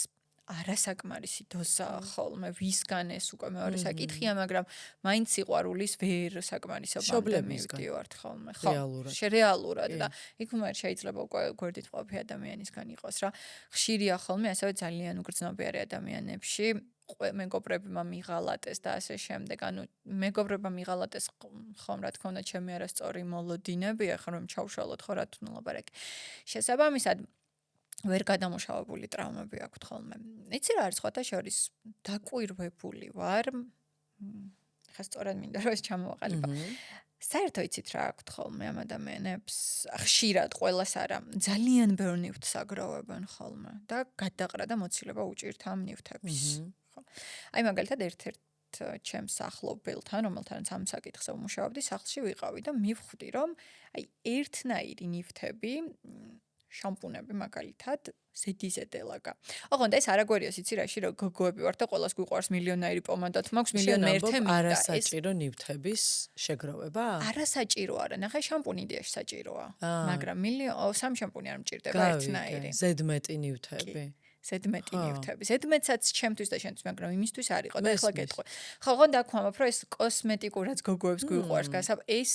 არასაკმარისი დოზაა ხოლმე, ვისგან ეს უკვე მეორე საკითხია, მაგრამ მაინც სიყვარულის ვერ საკმარისობამდე მივდივართ ხოლმე. ხო, რეალურად და იქ უმეტ შეიძლება უკვე გვერდით ყოფი ადამიანისგან იყოს რა. ხშირია ხოლმე ასევე ძალიან უგრძნობიარე ადამიანებში მეგობრებმა მიღალატეს და ასე შემდეგ. ანუ მეგობრებმა მიღალატეს ხომ რა თქმა უნდა ჩემი არასწორი მოლოდინები, ახლა რომ ჩავშალოთ ხო რა თქმა უნდა. შესაბამისად ვერ გადამუშავებული ტრავმები აქვთ ხოლმე. იცი რა არის სხვათა შორის დაკვირვებული ვარ. ხა სწორად მინდა რომ ეს ჩამოვაყალიბო. საერთოდ იცით რა აქვთ ხოლმე ამ ადამიანებს? ხშირად ყველას არა, ძალიან ბევრ ნივთს აგროვებენ ხოლმე და გადაყრა და მოცილება უჭირთ ამ ნივთების. აი მაგალითად ერთ-ერთ ჩემს ახლობელთან, რომელთანაც ამ საკითხზე ვმუშაობდი, სახლში ვიყავი და მივხვდი, რომ აი ერთნაირი ნივთები, შამპუნები მაგალითად, ზედიზედელაგა. ოღონდ ეს არაგვერიოს იცი რაში, რომ გოგოები ვართ და ყველას გვიყვარს მილიონაირი პომადა, თუ მაქვს მილიონი ერთი მინდა. არასაჭირო ნივთების შეგროვება? არასაჭირო არა, ნახე შამპუნი იდეაში საჭიროა, მაგრამ სამი შამპუნი არ მჭირდება ერთნაირი. ზედმეტი ნივთები. ზედმეტი ნივთები. ზედმეტსაც ჩემთვის და შენთვის, მაგრამ იმისთვის არ იყო და ახლა გეტყვი. ხო, ოღონდ აქ ვამბობ, რომ ეს კოსმეტიკურად გოგოებს გვიყვარს, ეს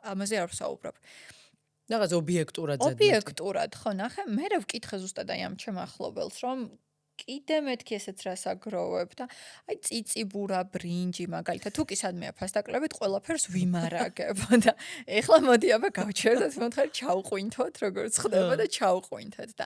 ამაზე არ ვსაუბრობ. რაღაც ობიექტურად ზედმეტი. ობიექტურად, ხო, ნახე, მე რა ვკითხე ზუსტად აი ამ ჩემ ახლობელს, რომ კიდე მეთქი ესეც რას აგროვებ და აი წიწიბურა, ბრინჯი მაგალითად, თუ კი სადმეა ფასდაკლებით, ყველაფერს ვიმარაგებ და ეხლა მოდი აბა გავჩერდეთ, მომთხარ ჩავყვინთოთ, როგორც ხდება და ჩავყვინთეთ და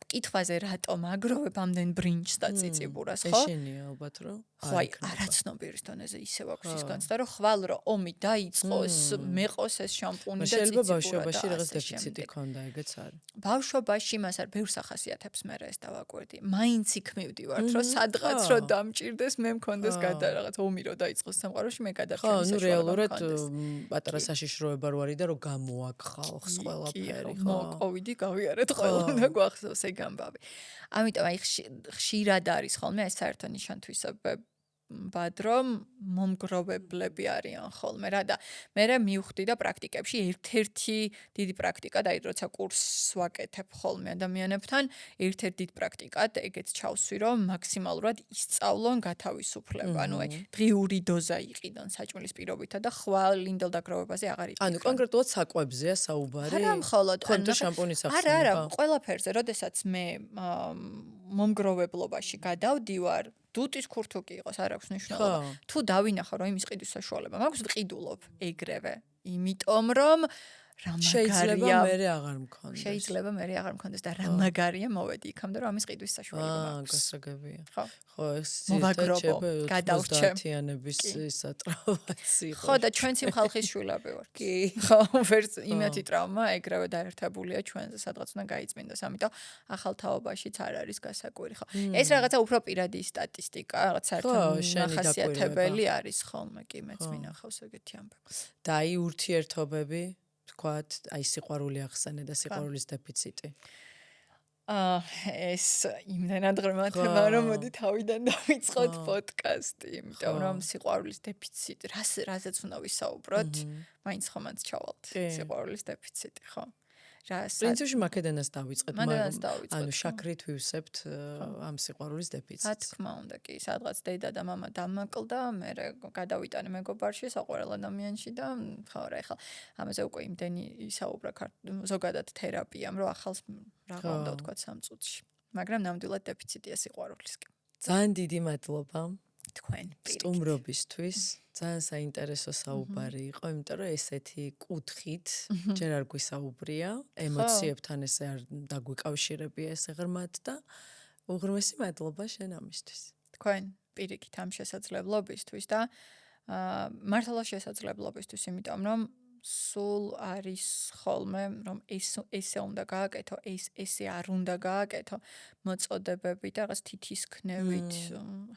კითხვაზე რატომ აგროვებ ამდენ ბრინჯს და წიწიბურას, ხო? ეშენია ალბათ რომ. ხო, აი არაცნობიერის დონეზე ისევ აქვს ის განცდა, რომ ხვალ რომ ომი დაიწყოს, მეყოს ეს შამპუნი და წიწიბურა. შეიძლება ბავშვობაში რაღაც დეფიციტი ქონდა, ეგეც არის. ბავშვობაში მას არ ბევრს ახასიათებს მე რა ეს დავაკვირდი. მაინც იქ მივდივართ, რომ სადღაც რომ დამჭირდეს, მე მქონდეს გადა რაღაც ომი რომ დაიწყოს სამყაროში, მე გადარჩენის საშუალება. ხო, ნუ რეალურად პატარა საშიშროება რო არის და რომ გამოაკ ხალხს ყველაფერი, ხო. მოკოვიდი გავიარეთ ყველა და გვახსოვს ეგ ამბავი. ამიტომ აი ხშირად არის ხოლმე ეს საერთო ნიშანთვისებები რომ მომგროვებლები არიან ხოლმე რა და მე მივხვდი და პრაქტიკებში ერთ-ერთი დიდი პრაქტიკა და აი როცა კურსს ვაკეთებ ხოლმე ადამიანებთან ერთ-ერთი დიდი პრაქტიკად ეგეც ჩავსვი რომ მაქსიმალურად ისწავლონ გათავისუფლება ანუ აი დღიური დოზა იყიდონ საჭმლის პირობითა და ხვალ ლინდელ დაგროვებაზე აღარ იფიქრონ ანუ კონკრეტულად საკვებზეა საუბარი არა მხოლოდ ანუ შამპუნის ახსნება არა ყველაფერზე როდესაც მე მომგროვებლობაში გადავდივარ დუტის ქურთუკი იყოს არ აქვს მნიშვნელობა თუ დავინახო რომ იმის ყიდვის საშუალება მაქვს ვყიდულობ ეგრევე იმიტომ რომ რა შეიძლება მაგარია. მე აღარ მქონდეს. შეიძლება მე აღარ მქონდეს და რა მაგარია მოვედი იქამდე რომ ამის ყიდვის საშუალება მაქვს. გასაგებია. ხო. ხო, ეს მოვაგროვო, გადავრჩე. 90-იანების ისა ტრავმაცი იყო. ხო და ჩვენც იმ ხალხის შვილები ვართ. კი. ხო, ვერც იმათი ტრავმა ეგრევე დაერთებულია ჩვენზე, სადღაც უნდა გაიწმინდეს. ამიტომ ახალ თაობაშიც არ არის გასაკვირი, ხო. ეს რაღაცა უფრო პირადი სტატისტიკა, რაღაც საერთოდ ხასიათებელი არის ხოლმე, კი მეც მინახავს ეგეთი ამბები. და აი ურთიერთობები, თქვათ, აი სიყვარული ახსენე და სიყვარულის დეფიციტი. ეს იმდენად ღრმა თემა რომ მოდი თავიდან დავიწყოთ პოდკასტი, იმიტომ რომ სიყვარულის დეფიციტი, რაზეც უნდა ვისაუბროთ, მაინც ხომაც ჩავალთ სიყვარულის დეფიციტი, ხო? პრინციპში მაკედონას დავიწყეთ, მაგრამ ანუ შაქრით ვივსებთ ამ სიყვარულის დეფიციტს. რა თქმა უნდა, კი, სადღაც დედა და მამა დამაკლდა, მე გადავიტანე მეგობარში, საყვარელ ადამიანში და ხო რა, ეხლა ამაზე უკვე იმდენი ისაუბრა ზოგადად თერაპიამ, რომ ახალს რაღა უნდა ვთქვა 3 წუთში. მაგრამ ნამდვილად დეფიციტია სიყვარულის კი. ძალიან დიდი მადლობა თქვენ სტუმრობისთვის. ძალიან საინტერესო საუბარი იყო, იმიტომ რომ ესეთი კუთხით ჯერ არ გვისაუბრია, ემოციებთან ესე არ დაგვიკავშირებია ესე ღრმად და უღრმესი მადლობა შენ ამისთვის. თქვენ პირიქით ამ შესაძლებლობისთვის და მართლა შესაძლებლობისთვის, იმიტომ რომ სულ არის ხოლმე რომ ესე უნდა გააკეთო, ესე არ უნდა გააკეთო მოწოდებები და რაღაც თითისქნევით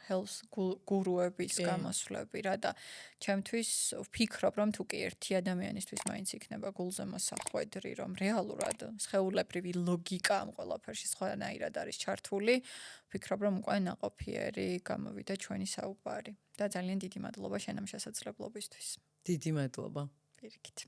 health გურუების გამოსვლები რა და ჩემთვის ვფიქრობ რომ თუ კი ერთი ადამიანისთვის მაინც იქნება გულზე მოსახვედრი რომ რეალურად სხეულებრივი ლოგიკა ამ ყველაფერში სხვანაირად არის ჩართული ვფიქრობ რომ უკვე ნაყოფიერი გამოვიდა ჩვენი საუბარი და ძალიან დიდი მადლობა შენ ამ შესაძლებლობისთვის. დიდი მადლობა. Pirkit.